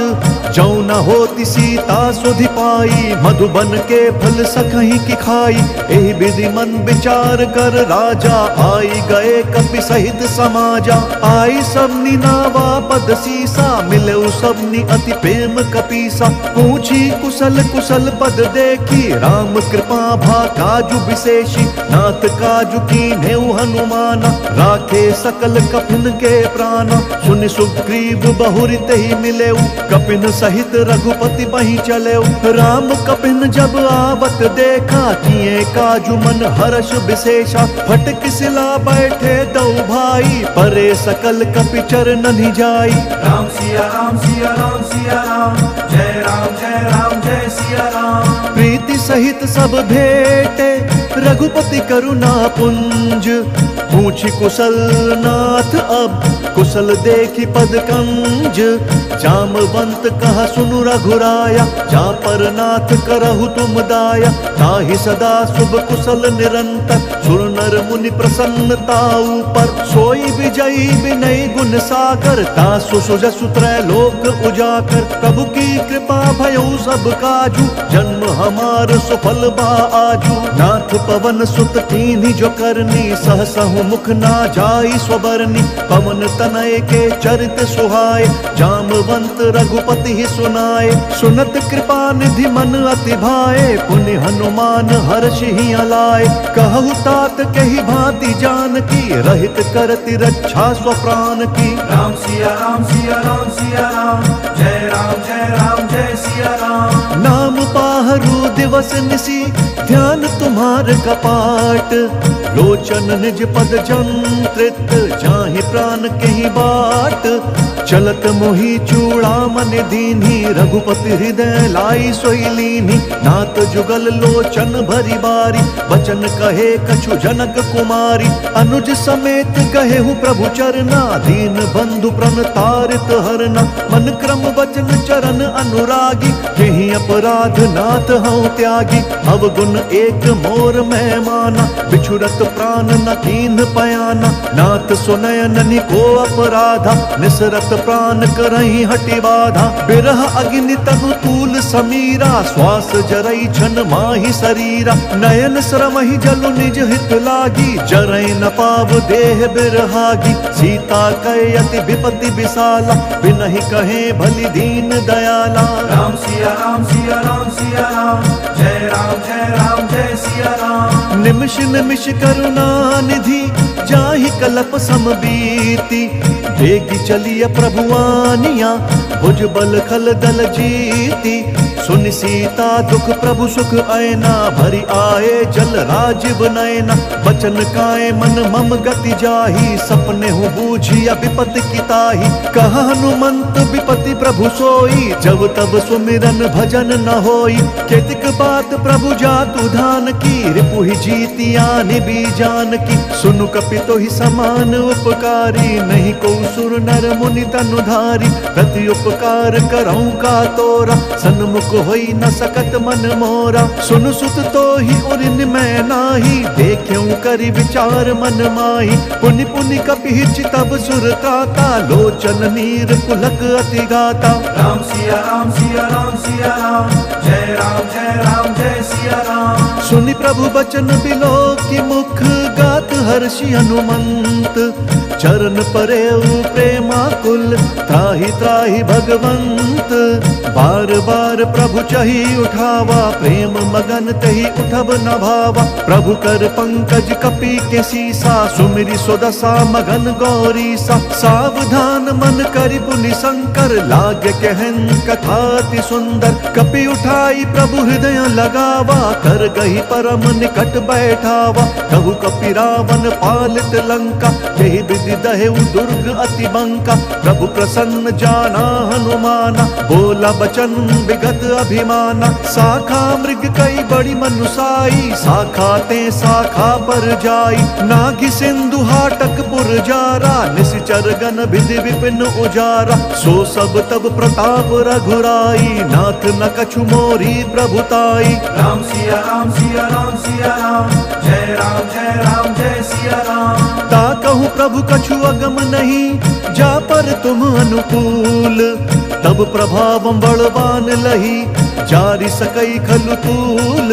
जौ न होती सीता सुधि पाई, मधुबन के फल सखहीं की खाई। एहि विधि मन विचार कर राजा, आई गए कपि सहित समाजा। आई सबनी नावा पद सीसा, मिले सबनी अति प्रेम कपीसा। पूछी कुशल कुशल पद देखी, राम कृपा भा काजु विशेषी। नाथ काजु कीन्हेउ हनुमाना, राखे सकल कपिन के प्राण। सुनि सुग्रीव बहुरि तेहि मिलेउ, कपिन सहित रघुपति बहि चलेउ। राम कपिन जब आवत देखा, किए काजु मन हर्ष विशेषा। फटक सिला बैठे दो भाई, परे सकल कपि चरणनि जाई। राम सिया राम सिया राम सिया राम, जय राम जय सिया राम। प्रीति सहित सब भेटे, रघुपति करुणा पुंज। पूछी कुशल नाथ अब, कुशल देखी पद कंज। जामवंत कहा सुनु रघुराया, जा पर नाथ करहु तुम दाया। ताहि सदा शुभ कुशल निरंतर, सुर नर मुनि प्रसन्नता ऊपर। सोई विजयी विनय गुण सागर, तासु सुजसु त्रैलोक उजाकर। प्रभु की कृपा भयउ सब काजू, जन्म हमार सुफल बा आजू। नाथ पवन सुत कीन्ही जो करनी, सहसहु मुख ना जाई स्वबरनी। पवन तनय के चरित सुहाए, जामवंत रघुपति ही सुनाए। सुनत कृपा निधि मन अति भाए, पुनि हनुमान हर्ष ही अलाए। कहु तात कही भांति जानकी, रहित करति रक्षा स्वप्राण की। राम सिया राम सिया राम सिया राम, जय राम जय सिया राम। नाम पाहरु दिवस निसी, ध्यान तुम्हार कपाट। लोचन निज पद जंत्रित, जाहि प्राण कहीं बाट। चलत मोहि चूड़ामणि दीन्ही, रघुपति हृदय लाई सोई लीन्ही। नाथ जुगल लोचन भरी बारी, बचन कहे कछु जनक कुमारी। अनुज समेत कहेहु प्रभु चरना, दीन बंधु प्रण तारित हरना। मन क्रम वचन चरण अनुरागी, केहि अपराध नाथ हऊँ त्यागी। अवगुण एक मोर मैं माना, बिछुरत प्राण न कीन्ह पयाना। नाथ सुनयन को अपराधा, निसरत प्राण करहि हटि बाधा। बिरह अग्नि तनु तूल समीरा, श्वास जरई छन माहि शरीरा। नयन श्रमहि जलु निज हित लागी, जरै न पाव देह बिरहागी। सीता कहे अति विपति विशाला, बिनहि कहे भली दीन दयाला। राम सिया राम सिया राम सिया राम, जय राम जय सिया राम। निमिष निमिष करुणा निधि, जाहि कलप समबीति। बेगी चलिय प्रभुआनिया, भुज बल खल दल जीती। सुनि सीता दुख प्रभु सुख ऐना, भरी आए जल राजीव नयना। बचन काए मन मम गति जाही, सपने हूँ बूझिया विपति की ताही। कहा हनुमंत विपति प्रभु सोई, जब तब सुमिरन भजन न होई। केतिक बात प्रभु जातु धान की, रिपुहि जीतिया निबी जान की। सुनु कपि तोहि समान उपकारी, नहीं को सुर नर मुनि तनुधारी। प्रति उपकार करऊँ का तोरा, सन्मुख होई न सकत मन मोरा। सुनु सुत तोहि उरिन मैं नाही, देख्यूं करि विचार मन माही। पुनि पुनि कपि हिच तब सुर त्राता, लोचन नीर पुलक अति गाता। राम सिया राम सिया राम सिया राम, जय राम जय सिया राम। सुनि प्रभु बचन बिलो की मुख, गात हर्षि हनुमंत। चरण परेउ प्रेमाकुल, त्राहि त्राहि भगवंत। बार बार प्रभु चही उठावा, प्रेम मगन तही उठब न भावा। प्रभु कर पंकज गज कपि के सीसा, सुमिरि सुदशा मगन गौरी सा। सावधान मन करि पुनि शंकर, लागे कहन कथा अति सुंदर। कपि उठाई प्रभु हृदय लगावा, कर गही परम निकट बैठावा। कहु कपि रावण पालित लंका, यही विधि दहेउ दुर्ग अति बंका। प्रभु प्रसन्न जाना हनुमाना, बोला बचन विगत अभिमाना। शाखा मृग कई बड़ी मनुसाई, शाखा ते शाखा पर जाई। नागि सिंधु हाटक पुर जारा, निशिचर गण विधि विपिन उजारा। सो सब तब प्रताप रघुराई, नाथ न कछु मोरी प्रभुताई। राम सिया राम सिया राम सिया राम, जय राम जय राम जय सिया राम। ताकहु प्रभु कछु अगम नहीं, जा पर तुम अनुकूल। तब प्रभावम बलवान लही, जारि सकई खलु तूल।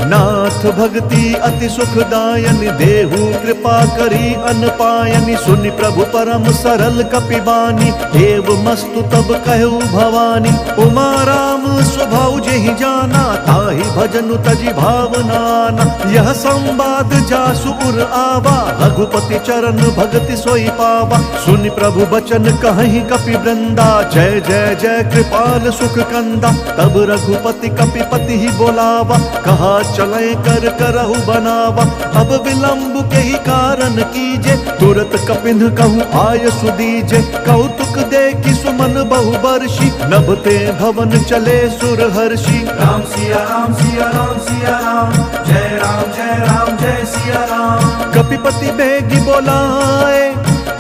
नाथ भक्ति अति सुखदायनि, देहु कृपा करी अनपायनि। सुनि प्रभु परम सरल कपि बानी, एव मस्तु तब कहु भवानी। उमा राम स्वभाव जेहि जाना, ताहि भजनु तजि भावनाना। यह संवाद जासु उर आवा, रघुपति चरण भगति सोई पावा। सुनि प्रभु बचन कहि कपि वृंदा, जय जय जय कृपाल सुख कंदा। तब रघुपति कपिपति ही बोलावा, कहा चले कर करहु बनावा। अब विलंब के ही कारण कीजे, तुरत कपिन कहूँ आय सुदीजे। कौतुक देखि सुमन बहु बर्षि, नभते भवन चले सुर हर्षि। राम सिया राम सिया राम सिया राम, जय राम जय सिया राम। कपिपति बेगी बोलाए,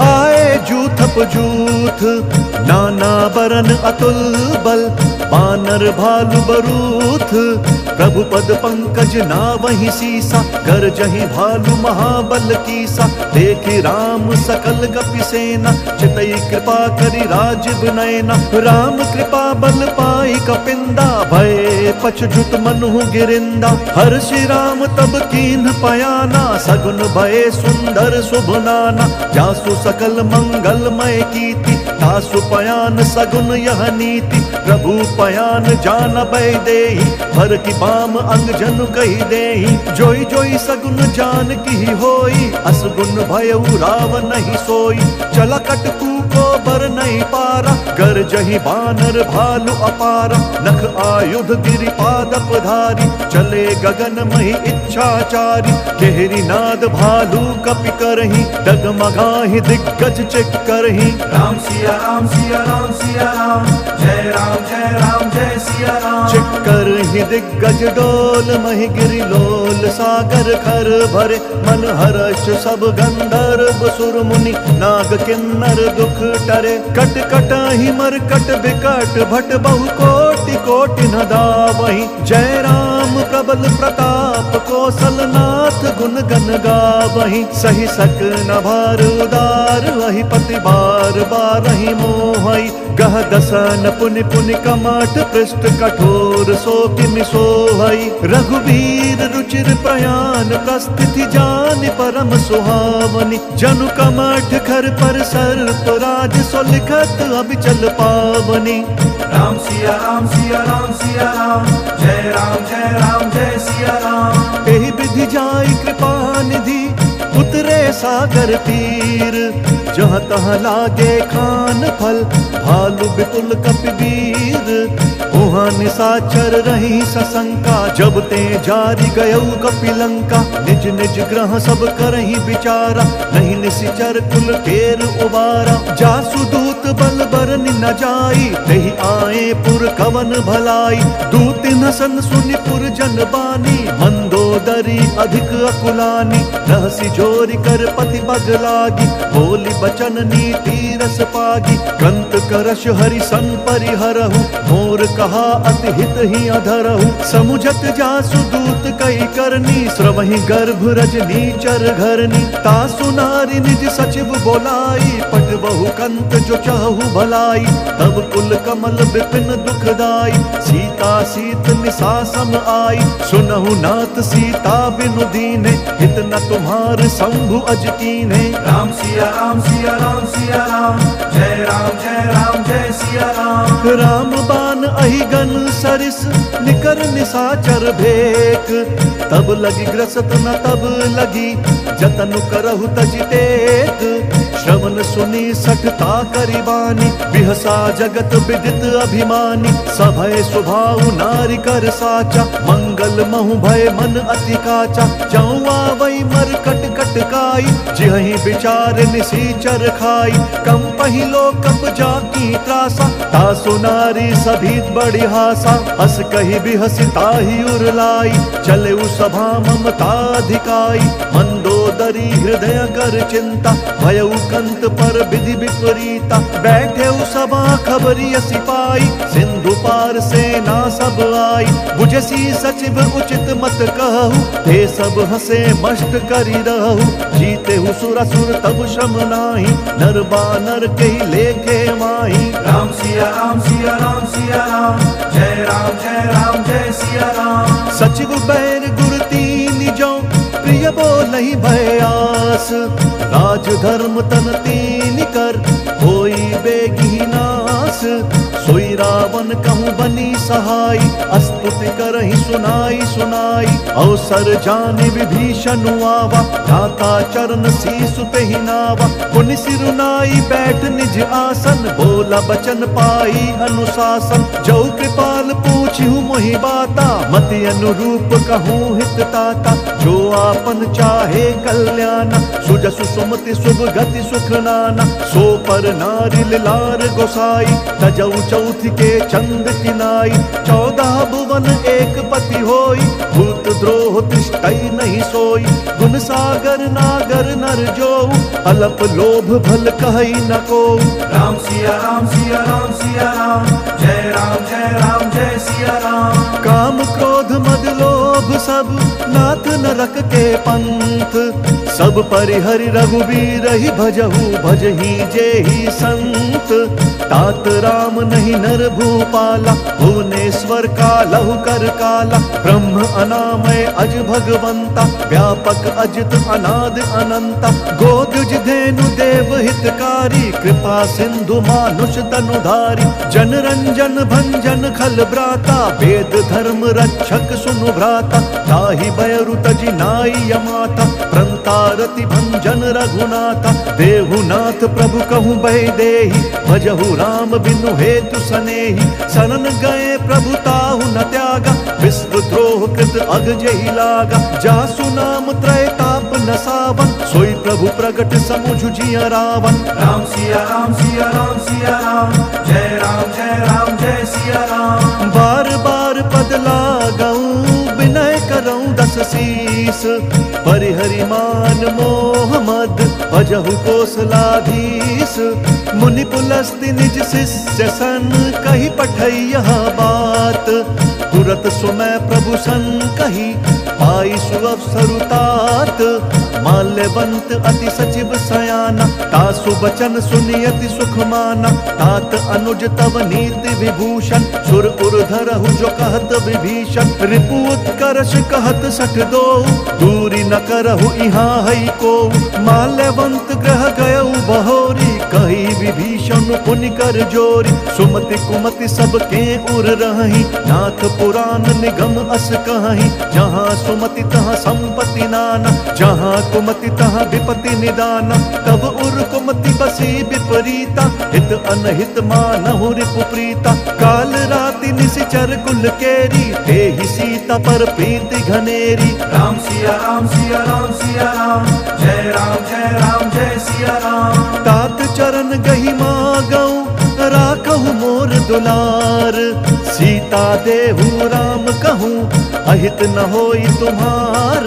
आए जूथप जूथ। नाना बरन अतुल बल, बानर भालु बरूथ। प्रभु पद पंकज नावहि सीसा, कर जहि भालु महाबल कीसा। देखि राम सकल कपि सेना, चितई कृपा करि राजीव नयना। राम कृपा बल पाई कपिंदा, भय पछजुत मनु गिरिंदा। हर्षि राम तब कीन्ह पयाना, सगुन भय सुंदर शुभ नाना। जासु सकल मंगलमय कीर्ति, तासु पयान सगुन यह नीति। प्रभु पयान जान बै देहि, भर की बाम अंग जनु कही देहि। जोई जोई सगुन जान की होई, असगुन भयउ रावण नहीं सोई। चला कटकू को बर नहीं पारा, कर जही बानर भालु अपारा। नख आयुध गिरि पादप धारी, चले गगन मही इच्छाचारी। केहरी नाद भालु कपि करही, डगमगाहि दिग्गज चित करही। राम सिया राम सिया राम सिया राम, जय राम जय सिया राम। चिक्कर ही दिग्गज डोल, मही गिरि लोल सागर खर भरे। मन हर्ष सब गंधर्व सुर मुनि, नाग किन्नर दुख टरे। कट कटाहि मरकट बिकट, भट बहु कोटि कोटि न दावहि। जय राम प्रबल प्रताप, कौशल नाथ गुण गन गावहि। सही सक न भार उदार, अहि पति बार बारहि मोहई। गह दसन पुनि पुनि कमाठ, पृष्ठ कठोर सो किमि सोहई। रघुवीर रुचिर प्रयाण, प्रस्थिति जान परम सुहावनी। जनु कमठ खर पर सर्प राज, सो लिखत अबिचल पावनी। राम सिया राम सिया राम सिया राम, जय राम जय सिया राम। एहि विधि जाई कृपा निधि, उतरे सागर तीर। जहाँ तहाँ लागे खान फल, भालु विपुल कपिवीर। वहाँ निशाचर रही सशंका, जब ते जारी गयऊ कपिलंका। निज निज ग्रह सब करही विचारा, नहीं निशिचर कुल केर उबारा। जासु दूत बल बरनि न जाई, तेहि आए पुर कवन भलाई। दूत नसन सुनि पुर जन बानी, मंदोदरी अधिक अकुलानी। रहसि जोरि कर पति पग लागी, बोली बचन नीति रस पागी। कंत करश हरि सन परिहरहु, मोर कहा अति हित ही अधरहु। समुझत जासु दूत कई करनी, स्रवहि गर्भ रजनी चर घरनी। तासु नारी निज सचिव बोलाई, पट बहु कंत जो चाहु भलाई। तब कुल कमल विपिन दुखदाई, सीता सीत निशा सम आई। सुनहु नाथ सीता बिनु दीने, हित न तुम्हार शंभु अज कीन्हे। राम सिया राम सिया राम सिया राम, जय राम जय सिया राम। राम बान अहि गन सरिस, निकर निशाचर भेक। तब लगी ग्रसत न तब लगी, जतन करहु तजि टेक। श्रवण सुनी सठता करि बानी, बिहसा जगत विदित अभिमानी। सभय स्वभाव नारी कर साचा, मंगल महु भय मन अति काचा। जौआ वही मर कट कट काई, जिहि विचार निसीचर खाई। कम पहिलो कप जाकी त्रासा, तासु नारी सभी बड़ी हासा। हस कही बिहसी ताहि उरलाई, चले उ सभा ममता धिकाई। मंदोदरी हृदय कर चिंता, भयउ कंत पर विधि विपरीता। बैठे उ सभा खबरिय सिपाई, सिंधु पार सेना सब आई। बुझसी सचिव उचित मत कहु, ते सब हसे मष्ट करि रहु। जीते हु सुरसुर तब श्रम नाही, नर बानर कही लेखे माही। राम सिया राम सिया राम सिया राम, जय राम जय सिया राम। सचिव बैर गुर तीन जो, प्रिय बोलहि भय आस। राज धर्म तन तीन कर, होई बेगी नास। सोई रावण कहूँ बनी सहाय, स्तुति करहि सुनाई सुनाई। अवसर जानि विभीषण आवा, भ्राता चरण शीसु तेहि नावा। पुनि सिरुनाई बैठ निज आसन, बोला बचन पाई अनुशासन। जो कृपाल पूछिहु मोहि बाता, मति अनुरूप कहूँ हित ताता। जो आपन चाहे कल्याण, सुजसु सुमति शुभ गति सुख नाना। सो पर नारी लार गोसाई, तजऊ चौथ के चंद किनाई। 14 भुवन एक पति होई, भूत द्रोह तिष्ठई नहीं सोई। गुण सागर नागर नर जो, अलप लोभ भल कहई न को। राम सिया राम सिया राम सिया राम, जय राम जय सिया राम। काम क्रोध मद लोभ सब, नाथ नरक के पंथ। सब परिहरि रघुबीर ही भजहु, भजहि जेहि संत। तात राम नहीं नर भूपाला, भुवनेश्वर कालहु कर काला। ब्रह्म अनामय अज भगवंता, व्यापक अजित अनाद अनंता। गोदुज धेनु देव हितकारी, कृपा सिंधु मानुष तनुधारी। जन रंजन भंजन खल ब्राता, वेद धर्म रक्षक सुनु भ्राता। ताहि बयरु तजि नाई यमाता, प्रंतारति भंजन रघुनाथा। देहुनाथ प्रभु कहूँ बहि देहि, भजहु राम बिनु हेतु सनेहि। शरण गए प्रभु ताहु न त्यागा, विश्व द्रोह कृत अग जहि लागा। जासु नाम त्रय ताप न सावन, सोई प्रभु प्रगट समुझ जिय रावण। राम सिया राम सिया राम सिया राम, जय राम जय सिया राम। बार बार पद लागऊं, विनय करऊं दस शीस। परिहरि मान मोह मद, भजहु कोसलाधीश। मुनि पुलस्ति निज शिष्य सन, कही पठैयह बात। तुरत सुमय प्रभु सन कही, पाई सुअवसरु तात। माल्यवंत अति सचिव सयाना, तासु बचन सुनि अति सुख माना। तात अनुज तव नीति विभूषण, सुर उर धरहु जो कहत विभीषण। रिपु उत्कर्ष कहत सठ दो, दूरी न करहु इहाँ हई को। माल्यवंत ग्रह गयउ बहोरी, कही विभीषण पुनि कर जोरी। सुमति कुमति सब के उर रही, नाथ पुराण निगम अस कहीं। जहाँ सुमति तहाँ संपत्ति नाना, जहाँ कुमति तहाँ विपति निदाना। तब उर कुमति बसी विपरीता, हित अनहित मानहु रिपु प्रीता। काल राति निशिचर कुल केरी, तेहि सीता पर प्रीति घनेरी। राम सिया राम सिया राम सिया राम, जय राम जय सिया राम। तात चरण गहि मागऊं, राखहु मोर दुलार। सीता देहु राम कहूँ, अहित न होई तुम्हार।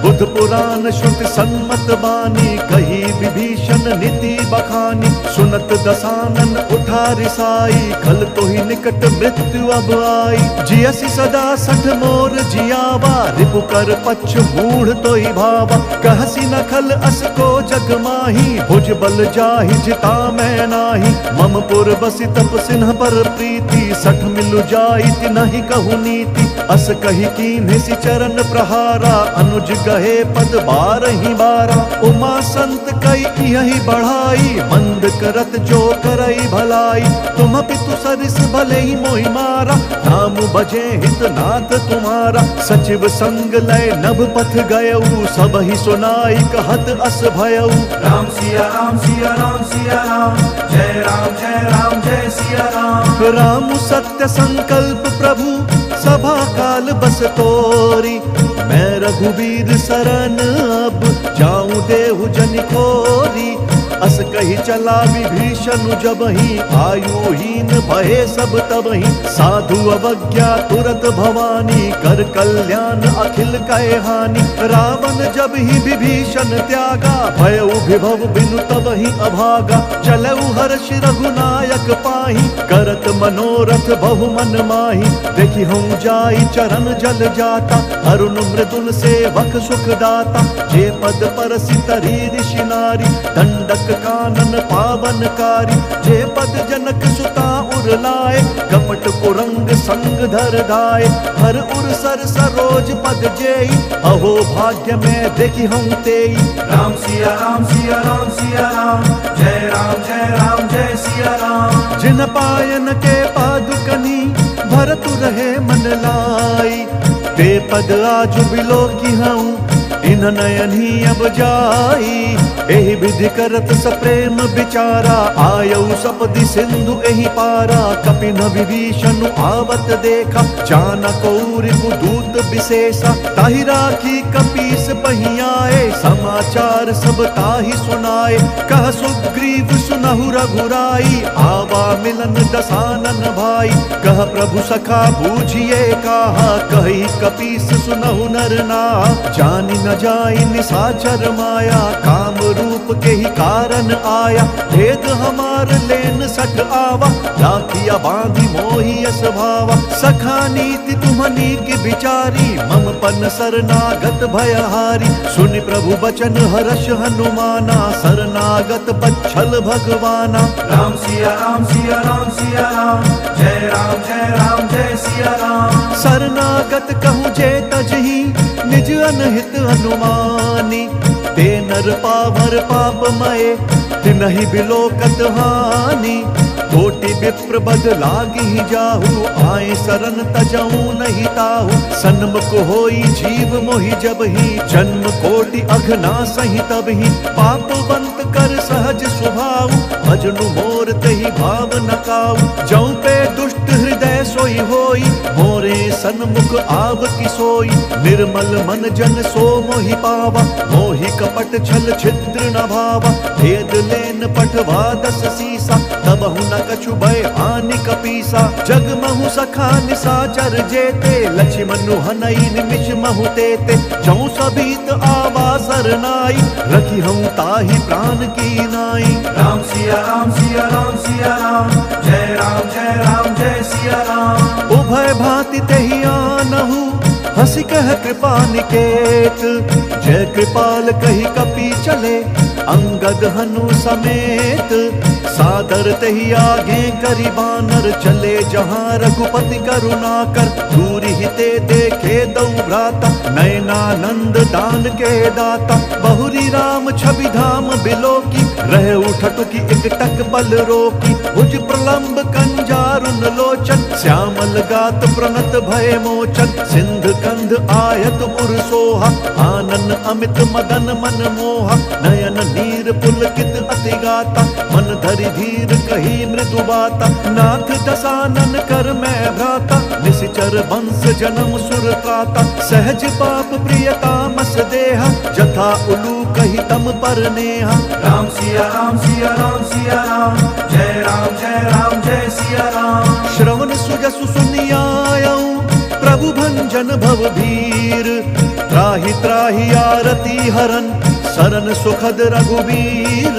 बुध पुराण श्रुति सन्मत बानी, कही विभीषण नीति बखानी। सुनत दसानन उठा रिसाई, खल तोहि निकट मृत्यु अब आई। जियसि सदा सठ मोर जियावा, रिपु कर पक्ष मूढ़ तोहि भावा। कहसी न खल अस को जग माही, भुज बल जाहि जिता मैं नाही। मम पुर बसि तप सिन्ह पर प्रीति, सठ मिलु जाई तिनहि कहु नीति। अस कही कीन्हि चरण प्रहारा, अनुज गए कहे पद 12 उमा संत कई यही बढ़ाई मंद करत जो करई भलाई तुम पितु सरिस भले ही मोहि मारा नाम बजे हित नाथ तुम्हारा सचिव संग लय नभ पथ गयऊ सब ही सुनाई कहत अस भयऊ राम सिया राम सिया राम सिया राम जय राम जय सिया राम। राम सत्य संकल्प प्रभु सभा काल बस तोरी मैं रघुवीर शरण अब जाऊं देहु जन खोरी अस कही चला विभीषण जब ही आयुहीन भये सब तब ही साधु अवज्ञा तुरत भवानी कर कल्याण अखिल कहे हानि रावण जब ही विभीषण त्यागा भयउ विभव बिनु तब ही अभागा चलऊ हर्ष रघुनायक पाही करत मनोरथ बहु मन माही देखी हूँ जाई चरण जल जाता अरुण मृदुल सेवक सुख दाता जे पद पर सितरी ऋषि नारी दंडक कानन पावनकारी जे पद जनक सुता उर लाए कपट कुरंग संग धर धाय हर उर सर सरोज पद जेई अहो भाग्य में देखी हम तेई राम सिया राम सिया राम सिया राम जय सिया राम। जिन पायन के पादुकनी भरतु रहे मन लाई ते पद आजु बिलो की हूँ इन नयन ही अब जाई एहि विधि करत सप्रेम विचारा आयऊ सपदि सिंधु एहि पारा कपिन विभीषण आवत देखा चानक रिपु दूत विशेषा ताहि राखी कपीस पहियाए समाचार सब ताहि सुनाए कह सुग्रीव सुनहु रघुराई आवा मिलन दसानन भाई कह प्रभु सखा बूझिए कहा कही कपीस सुनहु नर ना जानि न जाई निशाचर माया काम रूप के ही कारण आया भेद हमार लेन सठ आवा राखिया बांधी मोही यस भावा सखा नीति तुम्हनी की बिचारी मम पन शरणागत भयहारी सुनि प्रभु बचन हर्ष हनुमाना शरणागत बच्छल भगवाना राम सिया राम सिया राम सिया राम जय सिया राम। शरणागत कहूँ जे तजही निज अनहित हनुमानी ते नर पावर पापमय तिनहि बिलोकत हानि कोटि विप्र बद लागी जाहु आए शरण तजऊ नहीं ताहु सन्मुख होई जीव मोहि जब ही जन्म कोटि अघना सही तब ही पापवंत कर सहज स्वभाव भजनु मोर तहि भाव नकाऊ जऊ पे दुष्ट हृदय सोई होई मोरे सन्मुख आव की सोई निर्मल मन जन सो मोहि पावा मोहि कपट छल छिद्र न भावा भेद लेन पठवा 10 सीसा तब न कछु भय हानि कपीसा जग महु सखा निसाचर जेते लक्ष्मण हनई निमिष महु तेते जऊ सबीत आवा सरनाई रखी हूँ ताहि प्राण की नाई राम सिया राम सिया राम सिया राम जय सिया राम। उभय भांति तेहि आनहु हंसी कह कृपा निकेत जय कृपाल कही कपी चले अंगद हनु समेत सादर तही आगे करी बानर चले जहाँ रघुपति करुणा कर दूरी हिते देखे दौ भ्राता नयनानंद दान के दाता बहुरी राम छवि धाम बिलोकी रहे उठटु की एक टक बल रोकी भुज प्रलंब कंजारुन लोचन श्यामल गात प्रणत भय मोचन सिंध कंध आयत उर सोहा आनन अमित मदन मन मोहा नयन नीर पुलकित अति गाता मन धरि धीर कही मृदु बाता नाथ दसानन कर मैं भ्राता निशिचर वंश जन्म सुर त्राता सहज पाप प्रियता मस देहा जथा उलू कही तम पर नेहा राम सिया राम सिया राम सिया राम जय सिया राम। श्रवण सुजसु सुनियायऊ प्रभु भंजन भव भीर त्राहि त्राहि आरती हरन सरन सुखद रघुवीर।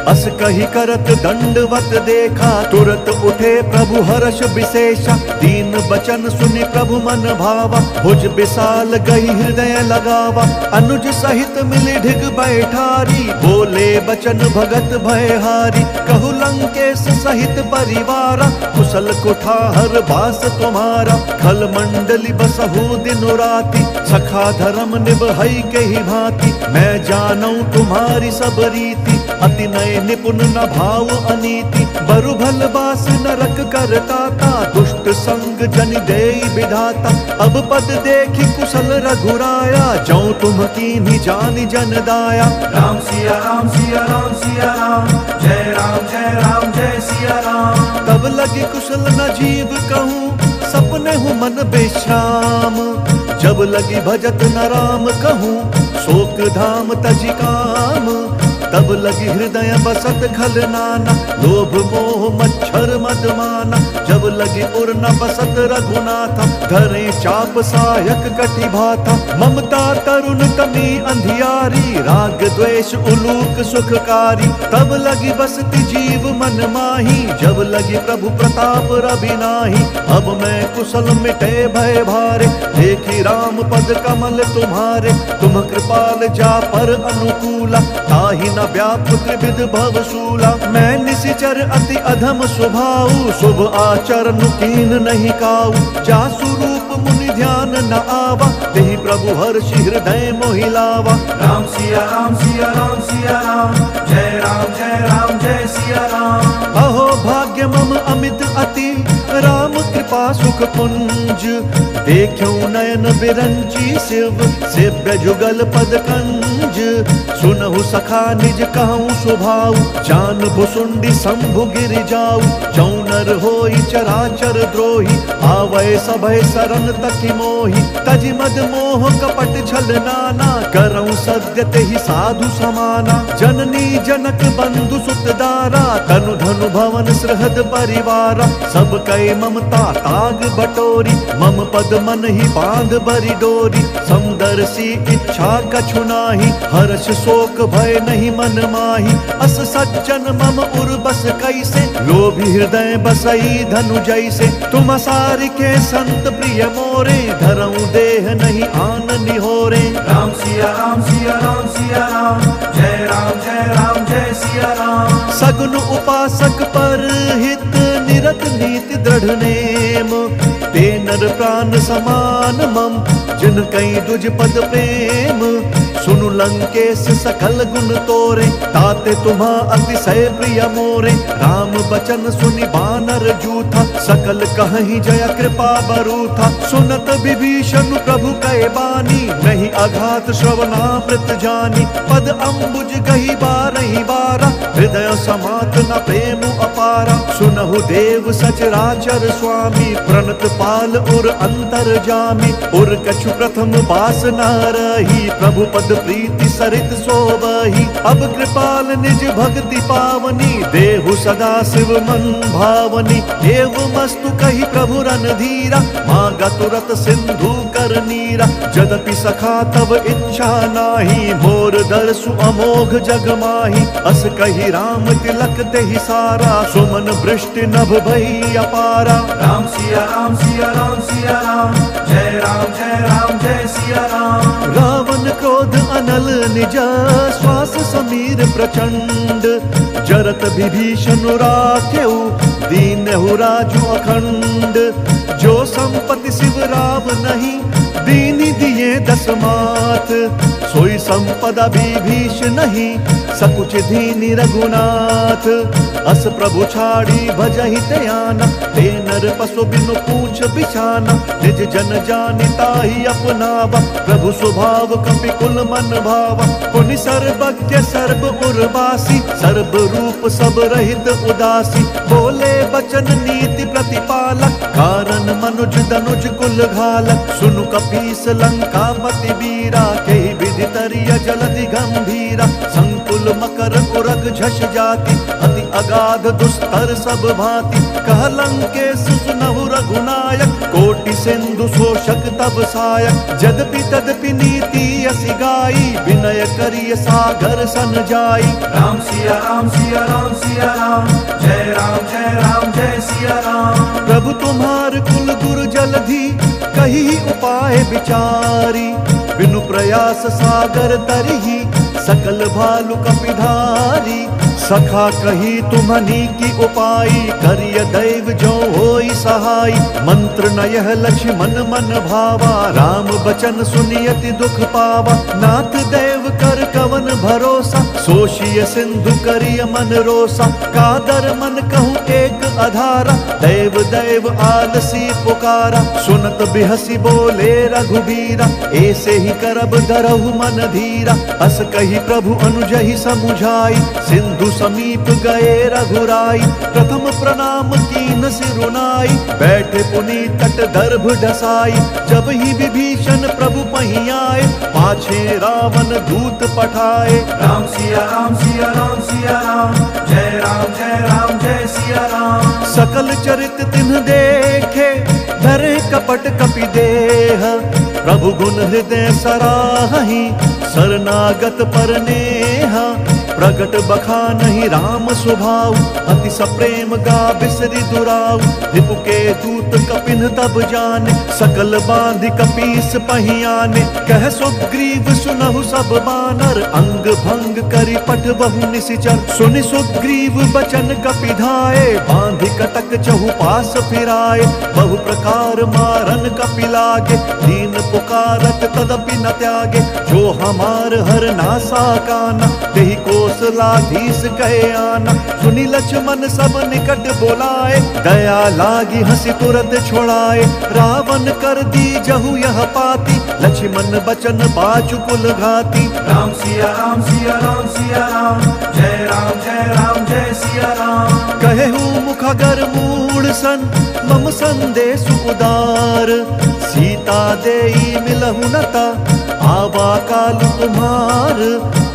अस कही करत दंडवत देखा, तुरत उठे प्रभु हर्ष विशेषा। दीन बचन सुनि प्रभु मन भावा, भुज विशाल गई हृदय लगावा। अनुज सहित मिली ढिग बैठारी, बोले बचन भगत भयहारी। कहु लंकेश सहित परिवारा, कुशल कुठार बास तुम्हारा। खल मंडली बसहु दिन राति, सखा धर्म निभई के ही भांति। मैं जानऊ तुम्हारी सब रीति, अति नय निपुण न भाव अनीति। बरु भल बास नरक करताता, दुष्ट संग जन देई विधाता। अब पद देखी कुशल रघुराया, जौ तुम कीन्ही जानि जन दाया। राम सिया राम सिया राम सिया राम, जय राम जय राम जय सिया राम। तब लगी कुशल न जीव कहूँ, सपने हूँ मन बेश्राम। जब लगी भजत न राम कहूँ, शोक धाम तजी काम। तब लगी हृदय बसत खल नाना, लोभ मोह मच्छर मद माना। जब लगी उर न बसत रघुनाथा, धरे चाप सायक कटि भाथा। ममता तरुण तमी अंधियारी, राग द्वेष उलूक सुखकारी। तब लगी बसती जीव मन माही, जब लगी प्रभु प्रताप रवि नाही। अब मैं कुशल मिटे भय भारे, देखी राम पद कमल तुम्हारे। तुम कृपाल जा पर अनुकूला, ताहि न व्याप्त त्रिविध भवशूला। मैं निशिचर अति अधम स्वभाव, शुभ आचरण कीन नहीं काऊ। जासु रूप मुनि ध्यान न आवा, तेहि प्रभु हर्षि हृदय मोहिलावा। राम सिया राम सिया राम सिया राम, जय राम जय सिया राम। अहो भाग्य मम अमित अति, राम कृपा सुख पुंज। देखूं नयन बिरंची शिव, सेव्य जुगल पद कंज। सुनहु सखा निज कहूँ स्वभाव, जान भुसुंडी शंभु गिर जाऊ। जौनर होई चराचर द्रोही, आवै सभय सरन तकि मोहि। तजि मद मोह कपट छल नाना, करऊं सद्य तेहि साधु समाना। जननी जनक बंधु सुत दारा, तनु धनु भवन सृहद परिवारा। सब कै ममता ताग बटोरी, मम पद मन ही बांध बरी डोरी। समदर्शी इच्छा कछु नाही, हर्ष शोक भय नहीं मन माही। अस सज्जन मम उर बस कैसे, लोभी हृदय बसई धनु जैसे। तुम सारि के संत प्रिय मोरे, धरऊं देह नहीं आन निहोरे। राम सिया राम सिया राम सिया राम, जय राम जय सिया राम। सगुन उपासक पर हित, निरत नीति दृढ़ नेम। ते नर प्राण समान मम, जिन कई दुज पद प्रेम। सुनु लंकेश सकल गुण तोरे, ताते तुम्हा अतिशय प्रिय मोरे। राम बचन सुनि बानर जूथा, सकल कहीं जय कृपा बरूथा। सुनत विभीषण प्रभु कै बानी, नहीं अघात श्रवणामृत जानी। पद अम्बुज गही बारही बारा, हृदय समात न प्रेम अपारा। सुनहु देव सचराचर स्वामी, प्रणत पाल उर अंतर जामी। उर कछु प्रथम बास न रही, प्रभु पद प्रीति सरित सोबही। अब कृपाल निज भक्ति पावनी, देहु सदा शिव मन भावनी। एव मस्तु कही प्रभु रणधीरा, मांगा तुरत सिंधु कर नीरा। जदपि सखा तब इच्छा नाही, मोर दर्शु अमोघ जग माही। अस कही राम तिलक तेहि सारा, सुमन वृष्टि नभ भई अपारा। राम सिया राम सिया राम सिया राम, जय राम जय सिया राम। रावण क्रोध अनल निज, श्वास समीर प्रचंड। जरत विभीषण राखेउ, दीनहु राजु अखंड। जो संपत्ति शिव राव नहीं, दीनी दिए दस मात। सोई संपदा विभीषण नहीं, सकुच दीनि रघुनाथ। अस प्रभु छाड़ी भजहि त्याना, ते नर पशु बिनु पूछ बिछाना। निज जन जानि ताहि अपनावा, प्रभु स्वभाव कपि कुल मन भावा। पुनि सर्वज्ञ सर्व उर्वासी, सर्व रूप सब रहित उदासी। बोले बचन नीति प्रतिपालक, कारण मनुज दनुज कुल घालक। सुनु कपीस लंकापति वीरा, केहि विधि तरिय जलधि गंभीरा। संकुल मकर उरग झष जाति, अति अगाध दुस्तर सब भांति, कह लंकेश सुनहु रघुनायक, कोटि सिंधु शोषक तब सायक। यद्यपि तदपि नीति असि गाई, विनय करिय सागर सन जाई। राम सिया राम सिया राम सिया राम, जय राम जय सिया राम। प्रभु तुम्हार कुल गुरु जलधि, कही उपाय विचारी, बिनु प्रयास सागर तरही, सकल भालु कपिधारी। सखा कही तुम्हनी की उपाई, करिय दैव जो होई सहाय। मंत्र न यह लक्ष्मण मन भावा, राम बचन सुनियति दुख पावा। नाथ देव कर कवन भरोसा, सोशिय सिंधु करिय मन रोसा। कादर मन कहूँ एक अधारा, दैव दैव आलसी पुकारा। सुनत बिहसी बोले रघुबीरा, ऐसे ही करब धरहु मन धीरा। अस कही प्रभु अनुजहि समुझाई, सिंधु समीप गए रघुराई। प्रथम प्रणाम कीन सिरुनाई, बैठे पुनि तट दर्भ ढसाई। जब ही विभीषण प्रभु पहीं आए, पाछे रावण दूत पठाए। राम सिया राम सिया राम सिया राम, जय जय सिया राम। सकल चरित तिन्ह देखे, धरे कपट कपि देह। प्रभु गुण हृदय सराहि, शरणागत पर नेहा। प्रगट बखानहि राम स्वभाव, अति सप्रेम गा बिसरि दुराऊ। रिपु के दूत कपिन तब जाने, सकल बांधि कपीस पहीं आने। कह सुग्रीव सुनहु सब बानर, अंग भंग करि पठबहु निशिचर। सुनि सुग्रीव बचन कपि धाये, बांधि कटक चहुपास फिराए। बहु प्रकार मारन कपि लागे, दीन पुकारत तदपि न त्यागे। जो हमार हर नासा काना, तेहि कौशलाधीश कहे आना। सुनि लक्ष्मण सब निकट बोलाए, दया लागी हंसी तुरत छोड़ाए। रावण कर दी जहु यह पाती, लक्ष्मण बचन बाचु कुल घाती। राम सिया राम सिया राम सिया राम, जय जय सिया राम। कहेहु मुखगर मूढ़ सन, मम संदेश उदार। सीता देई मिलहु नता, आवा काल तुम्हार।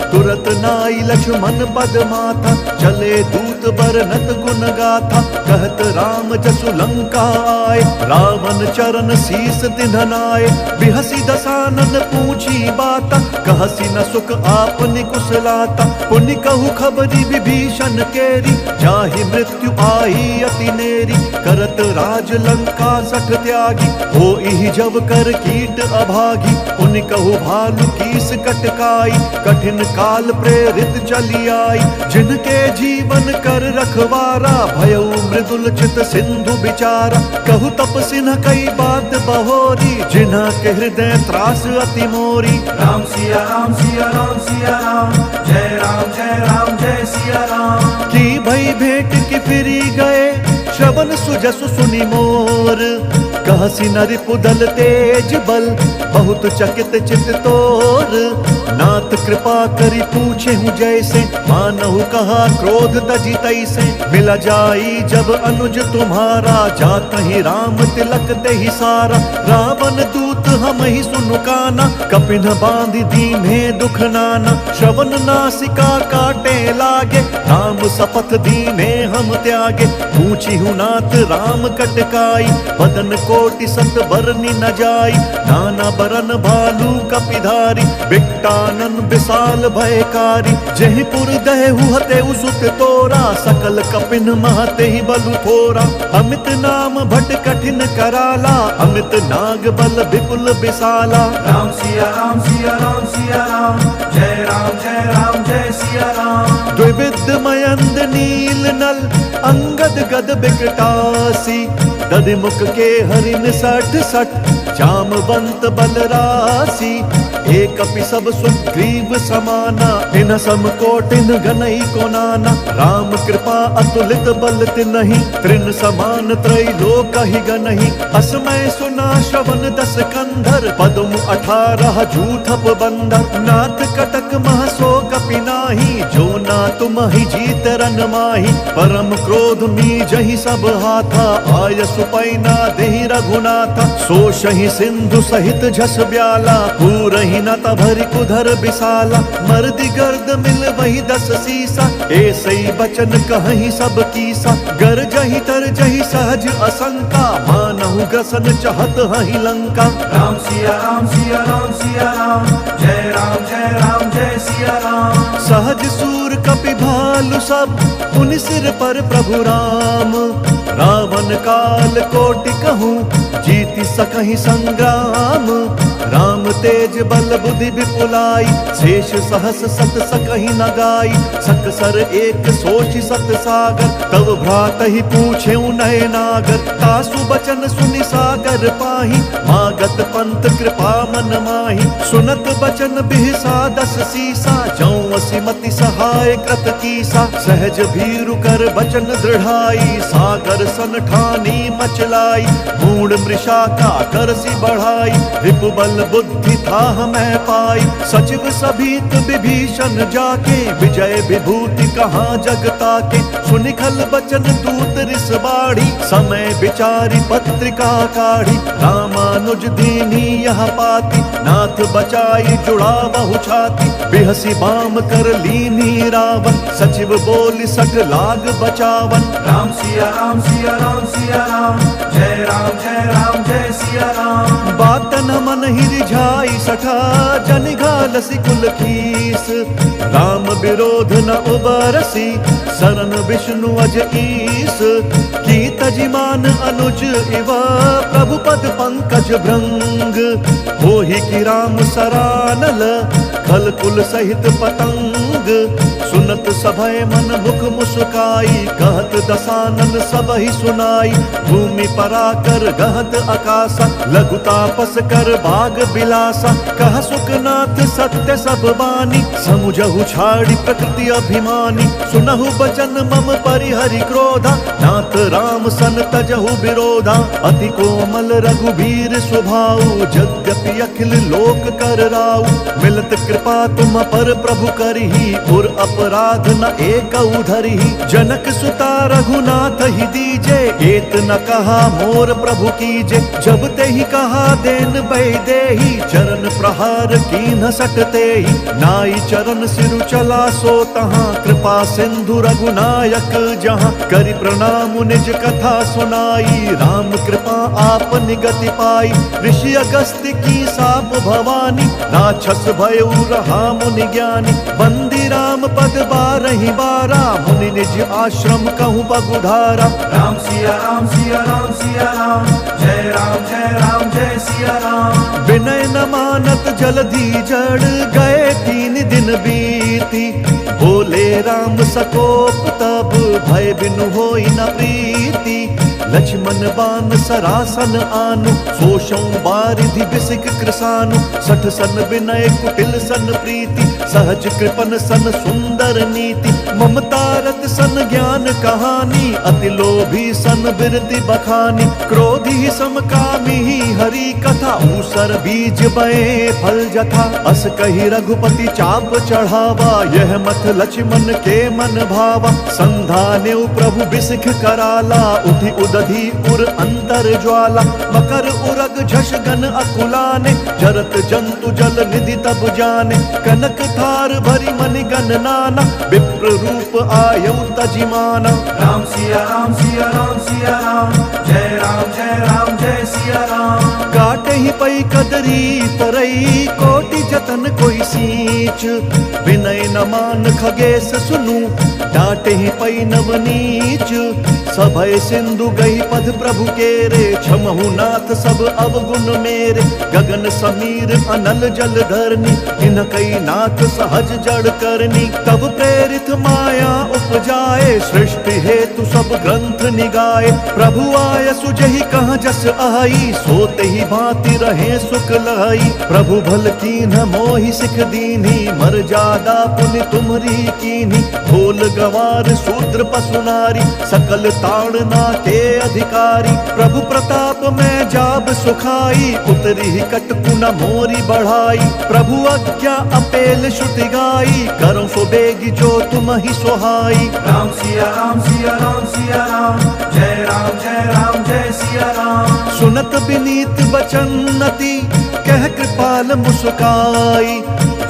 तुरत नाई लक्ष्मण पद माथा, चले दूत बरनत गुण गाथा। कहत राम जसु लंका आए, रावण चरण शीस तिन्हनाए। बिहसी दसानन पूछी बाता, कहसी न सुख आपनि कुशलाता। पुनि कहु खबरी विभीषण केरी, जाहि मृत्यु आई अति नेरी। करत राज लंका सठ त्यागी, होई जब कर कीट अभागी। पुनि कहु भालु कीस कटकाई, कठिन काल प्रेरित चली आई। जिनके जीवन कर रखवारा, भयउ मृदुल चित सिंधु विचारा। कहु तपसिन कई बात बहोरी, जिन्हा के हृदय त्रास अति मोरी। राम सिया राम सिया राम सिया राम, जय सिया राम। की भई भेंट की फिरी गए, श्रवण सुजसु सुनि मोर। कहसी नरि पुदल तेज बल, बहुत चकित चित तोर। नाथ कृपा करी पूछे हूँ जैसे, मानहु कहा क्रोध तजी तैसे। मिला जाई जब अनुज तुम्हारा, जात ही राम तिलक ते ही सारा। रावण दूत हम ही सुनु काना, कपिन बांधि दीन्हे दुख नाना। श्रवण नासिका काटे लागे, राम सपथ दीन्हे हम त्यागे। पूछी हूँ नाथ राम कटकाई, बदन कोटि सत बरनी न जाई। नाना बरन भालू कपिधारी, बिकटानन विशाल भयकारी। जहि पुर दहु हतेउ सुत तोरा, सकल कपिन महते ही बलु थोरा। अमित नाम भट कठिन कराला, अमित नाग बल विपुल विशाला। राम सिया राम सिया राम सिया राम, जय सिया राम। द्विविध मयंद नील नल, अंगद गद बिकटासी। दधिमुख के हरिन सठ सठ, जामवंत बलरासी। एक अपि सब सुग्रीव समाना, इन सम कोटिन गनई को नाना। राम कृपा अतुलित बल तिन्हि, त्रिन समान त्रैलोक ही गनहि। असमय सुना श्रवण दस कंधर, पद्म 18 जूथप बंदर। नाथ कटक महसो कपि नाही, जो ना तुम ही जीत रन माही। परम क्रोध मी जहि सब हाथा, आय सुपैना देहि रघुनाथा। सो शहि सिंधु सहित झस ब्याला, पूरहि न तभरि कुधर बिसाला, मर्दी गर्द मिल वही 10 सीसा। ऐसे ही बचन कहीं सब कीसा, गर जही तर जही सहज असंका, मानहु ग्रसन चहत हही लंका। राम सिया राम सिया राम सिया राम, जय राम जय सिया राम। सहज सूर कपि भालु सब, पुनि सिर पर प्रभु राम। रावण काल कोटि कहूँ, जीति सकहि संग्राम। राम तेज बल बुद्धि विपुलाई, शेष सहस सत सकहि न गाई। सकसर एक सोचि सत सागर, तब भ्रातहि पूछेउ नय नागर। तासु बचन सुनि सागर पाहि, मागत पंथ कृपा मन माहि। सुनत बचन बिहसा 10 सीसा, जौं असिमति सहाय कृत कीसा। सहज भीरु कर बचन दृढ़ाई, सागर सन ठानी मचलाई। मूढ़ मृषा का करसी बढ़ाई, रिपु बल बुद्धि था मैं पाई। सचिव सभीत विभीषण जाके, विजय विभूति कहाँ जगता के। सुनिखल बचन दूत रिस बाढ़ी, समय विचारी पत्रिका काढ़ी। रामानुज दीनी यह पाती, नाथ बचाई जुड़ा बहु छाती। बिहसी बाम कर लीनी रावण, सचिव बोल सक लाग बचावन। राम सिया राम सिया राम सिया राम, जय राम जय सिया राम। बात न मन ही रिझाई सठा, जन घालसी कुल खीस। राम विरोध न उबरसी, शरण विष्णु अज ईस। की तजिमान अनुज इवा, प्रभु पद पंकज भृंग। होहि की राम सरानल, खल कुल सहित पतंग। सुनत सभय मन मुख मुस्काई, कहत दसानन सब ही सुनाई। भूमि पराकर गहत आकाशा, लघु तापस कर बाग बिलासा। कह सुखनाथ सत्य सब बानी, समुझहु छाड़ी प्रकृति अभिमानी। सुनहु बचन मम परिहरि क्रोधा, नाथ राम सन तजहु विरोधा। अति कोमल रघुबीर स्वभाव, यद्यपि अखिल लोक कर राउ। मिलत कृपा तुम पर प्रभु करही, और अपराध न एक धरही। जनक सुता रघुनाथ ही दीजे, एत न कहा मोर प्रभु कीजे। जब ते ही कहा देन बैदेही, चरण प्रहार कीन्ह सकते ही। नाई चरण सिरु चला सो तहाँ, कृपा सिंधु रघुनायक जहाँ। करि प्रणाम निज कथा सुनाई, राम कृपा आप निगति पाई। ऋषि अगस्त्य की साप भवानी, राक्षस भयउ रहा मुनि ज्ञानी। बंदी राम पद 12 बारा, मुनि निज आश्रम कहूँ बगुधारा। राम सिया राम सिया राम सिया राम, जय राम जय सिया राम। विनय न मानत जलधि जड़, गए 3 दिन बीती। बोले राम सकोप तब, भय बिनु होई न प्रीति। लक्ष्मण बान सरासन आनु, सोषौ बारिधि बिसिक कृसानु। 60 सन विनय कुटिल सन प्रीति, सहज कृपन सन सुंदर नीति। ममता रत सन ज्ञान कहानी, अति लोभी सन बिरति बखानी। क्रोधी समकामी हरि कथा, ऊसर बीज बए फल जथा। अस कही रघुपति चाप चढ़ावा, यह मत लक्ष्मण के मन भावा। संधानेउ प्रभु बिसिख कराला, उठि उदधि उर अंतर ज्वाला। मकर उरग झष गन अकुलाने, जरत जंतु जल निधि तब जाने। कनक थार भरी मनि गन नाना, विप्र रूप आयौ तजिमाना। राम सिया राम सिया राम सिया राम, जय राम जय सिया राम। काटे ही पई कदरी तरई, कोटि जतन कोई सींच। विनय न मान खगेश सुनु, डांटे ही पई नवनीच। सभय सिंधु गई पद प्रभु केरे, क्षमहु नाथ सब अवगुण मेरे। गगन समीर अनल जल धरनी, इन कई नाथ सहज जड़ करनी। तब प्रेरित माया उपजाए, सृष्टि हेतु सब ग्रंथ निगाए। प्रभु आय सुजहि कहाँ जस आई, सोते ही भांति रहे सुख लहई। प्रभु भल कीन्ह मोहि सिख दीन्ही, मर्यादा पुनि तुम्हरी कीन्ही। भोल सवार शूद्र पशु नारी, सकल ताड़ना के अधिकारी। प्रभु प्रताप में जाब सुखाई, उतरी ही कटकु न मोरी बढ़ाई। प्रभु आज्ञा अपेल श्रुति गाई, करो सो बेगी जो तुम ही सोहाई। राम सिया राम सिया राम सिया राम, जय राम जय सिया राम। सुनत विनीत वचन नति, कह कृपाल मुस्काई।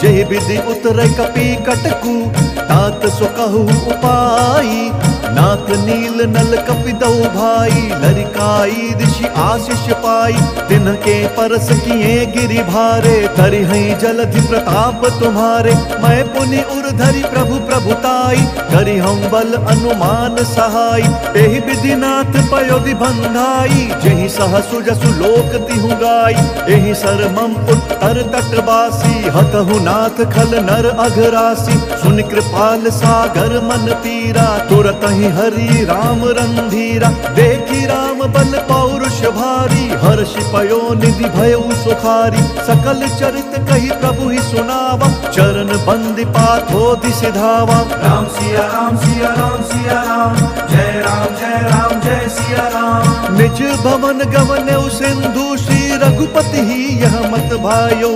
जय विधि उतरे कपि कटकु, तात सो कहु उपाई। नाथ नील नल कपि दऊ भाई, लरिकाई ऋषि आशीष पाई। तिनके परस किए गिरि भारे, तरि हैं जलधि प्रताप तुम्हारे। मैं पुनि उर्धरि प्रभु प्रभुताई, करि हम बल अनुमान सहाय। एहि विधि नाथ पयोधि बंधाई, जेहि सहसु जसु लोक तिहु गाई। एहि सर मम उत्तर तटवासी, हतहु नाथ खल नर अघरासी। सुन कृपाल सागर मन पीरा, तुरत ही हरि राम रंधीरा। देखी राम बल पौरुष भारी, हर्षि पयो निधि भयउ सुखारी। सकल चरित कही प्रभु ही सुनावा, चरण बंदी पाथोधि सिधावा। राम सिया राम सिया राम सिया राम, जय राम जय सिया राम। निज भवन गवने सिंधु, श्री रघुपति ही यह मत भायो।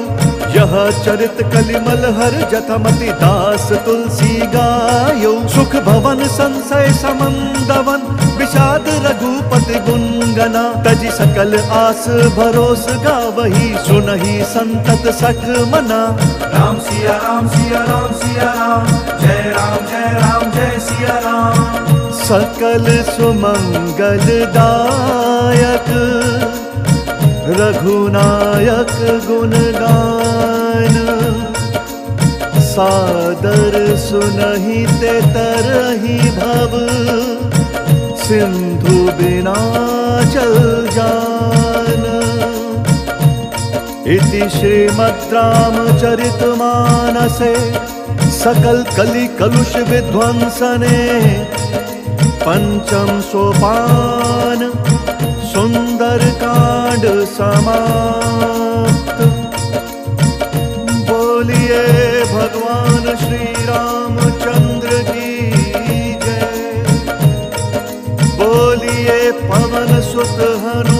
यह चरित कलिमल हर जथमति, दास तुलसी गायो। सुख भवन संशय समंदवन, विषाद रघुपति गुणगना। तजि सकल आस भरोस गावही, सुनहि संतत सठ मना। राम सिया राम सिया राम सिया राम, जय राम जय सिया राम। सकल सुमंगल दायक, रघुनायक गुण गान। सादर सुनहि ते तरहि भव, सिंधु बिना चल जान। इति श्रीमद् रामचरितमानसे, सकल कलि कलुष विध्वंसने। पंचम सोपान सुंदर कांड समाप्त। बोलिए भगवान श्री रामचंद्र की जय। बोलिए पवन सुत हनुमान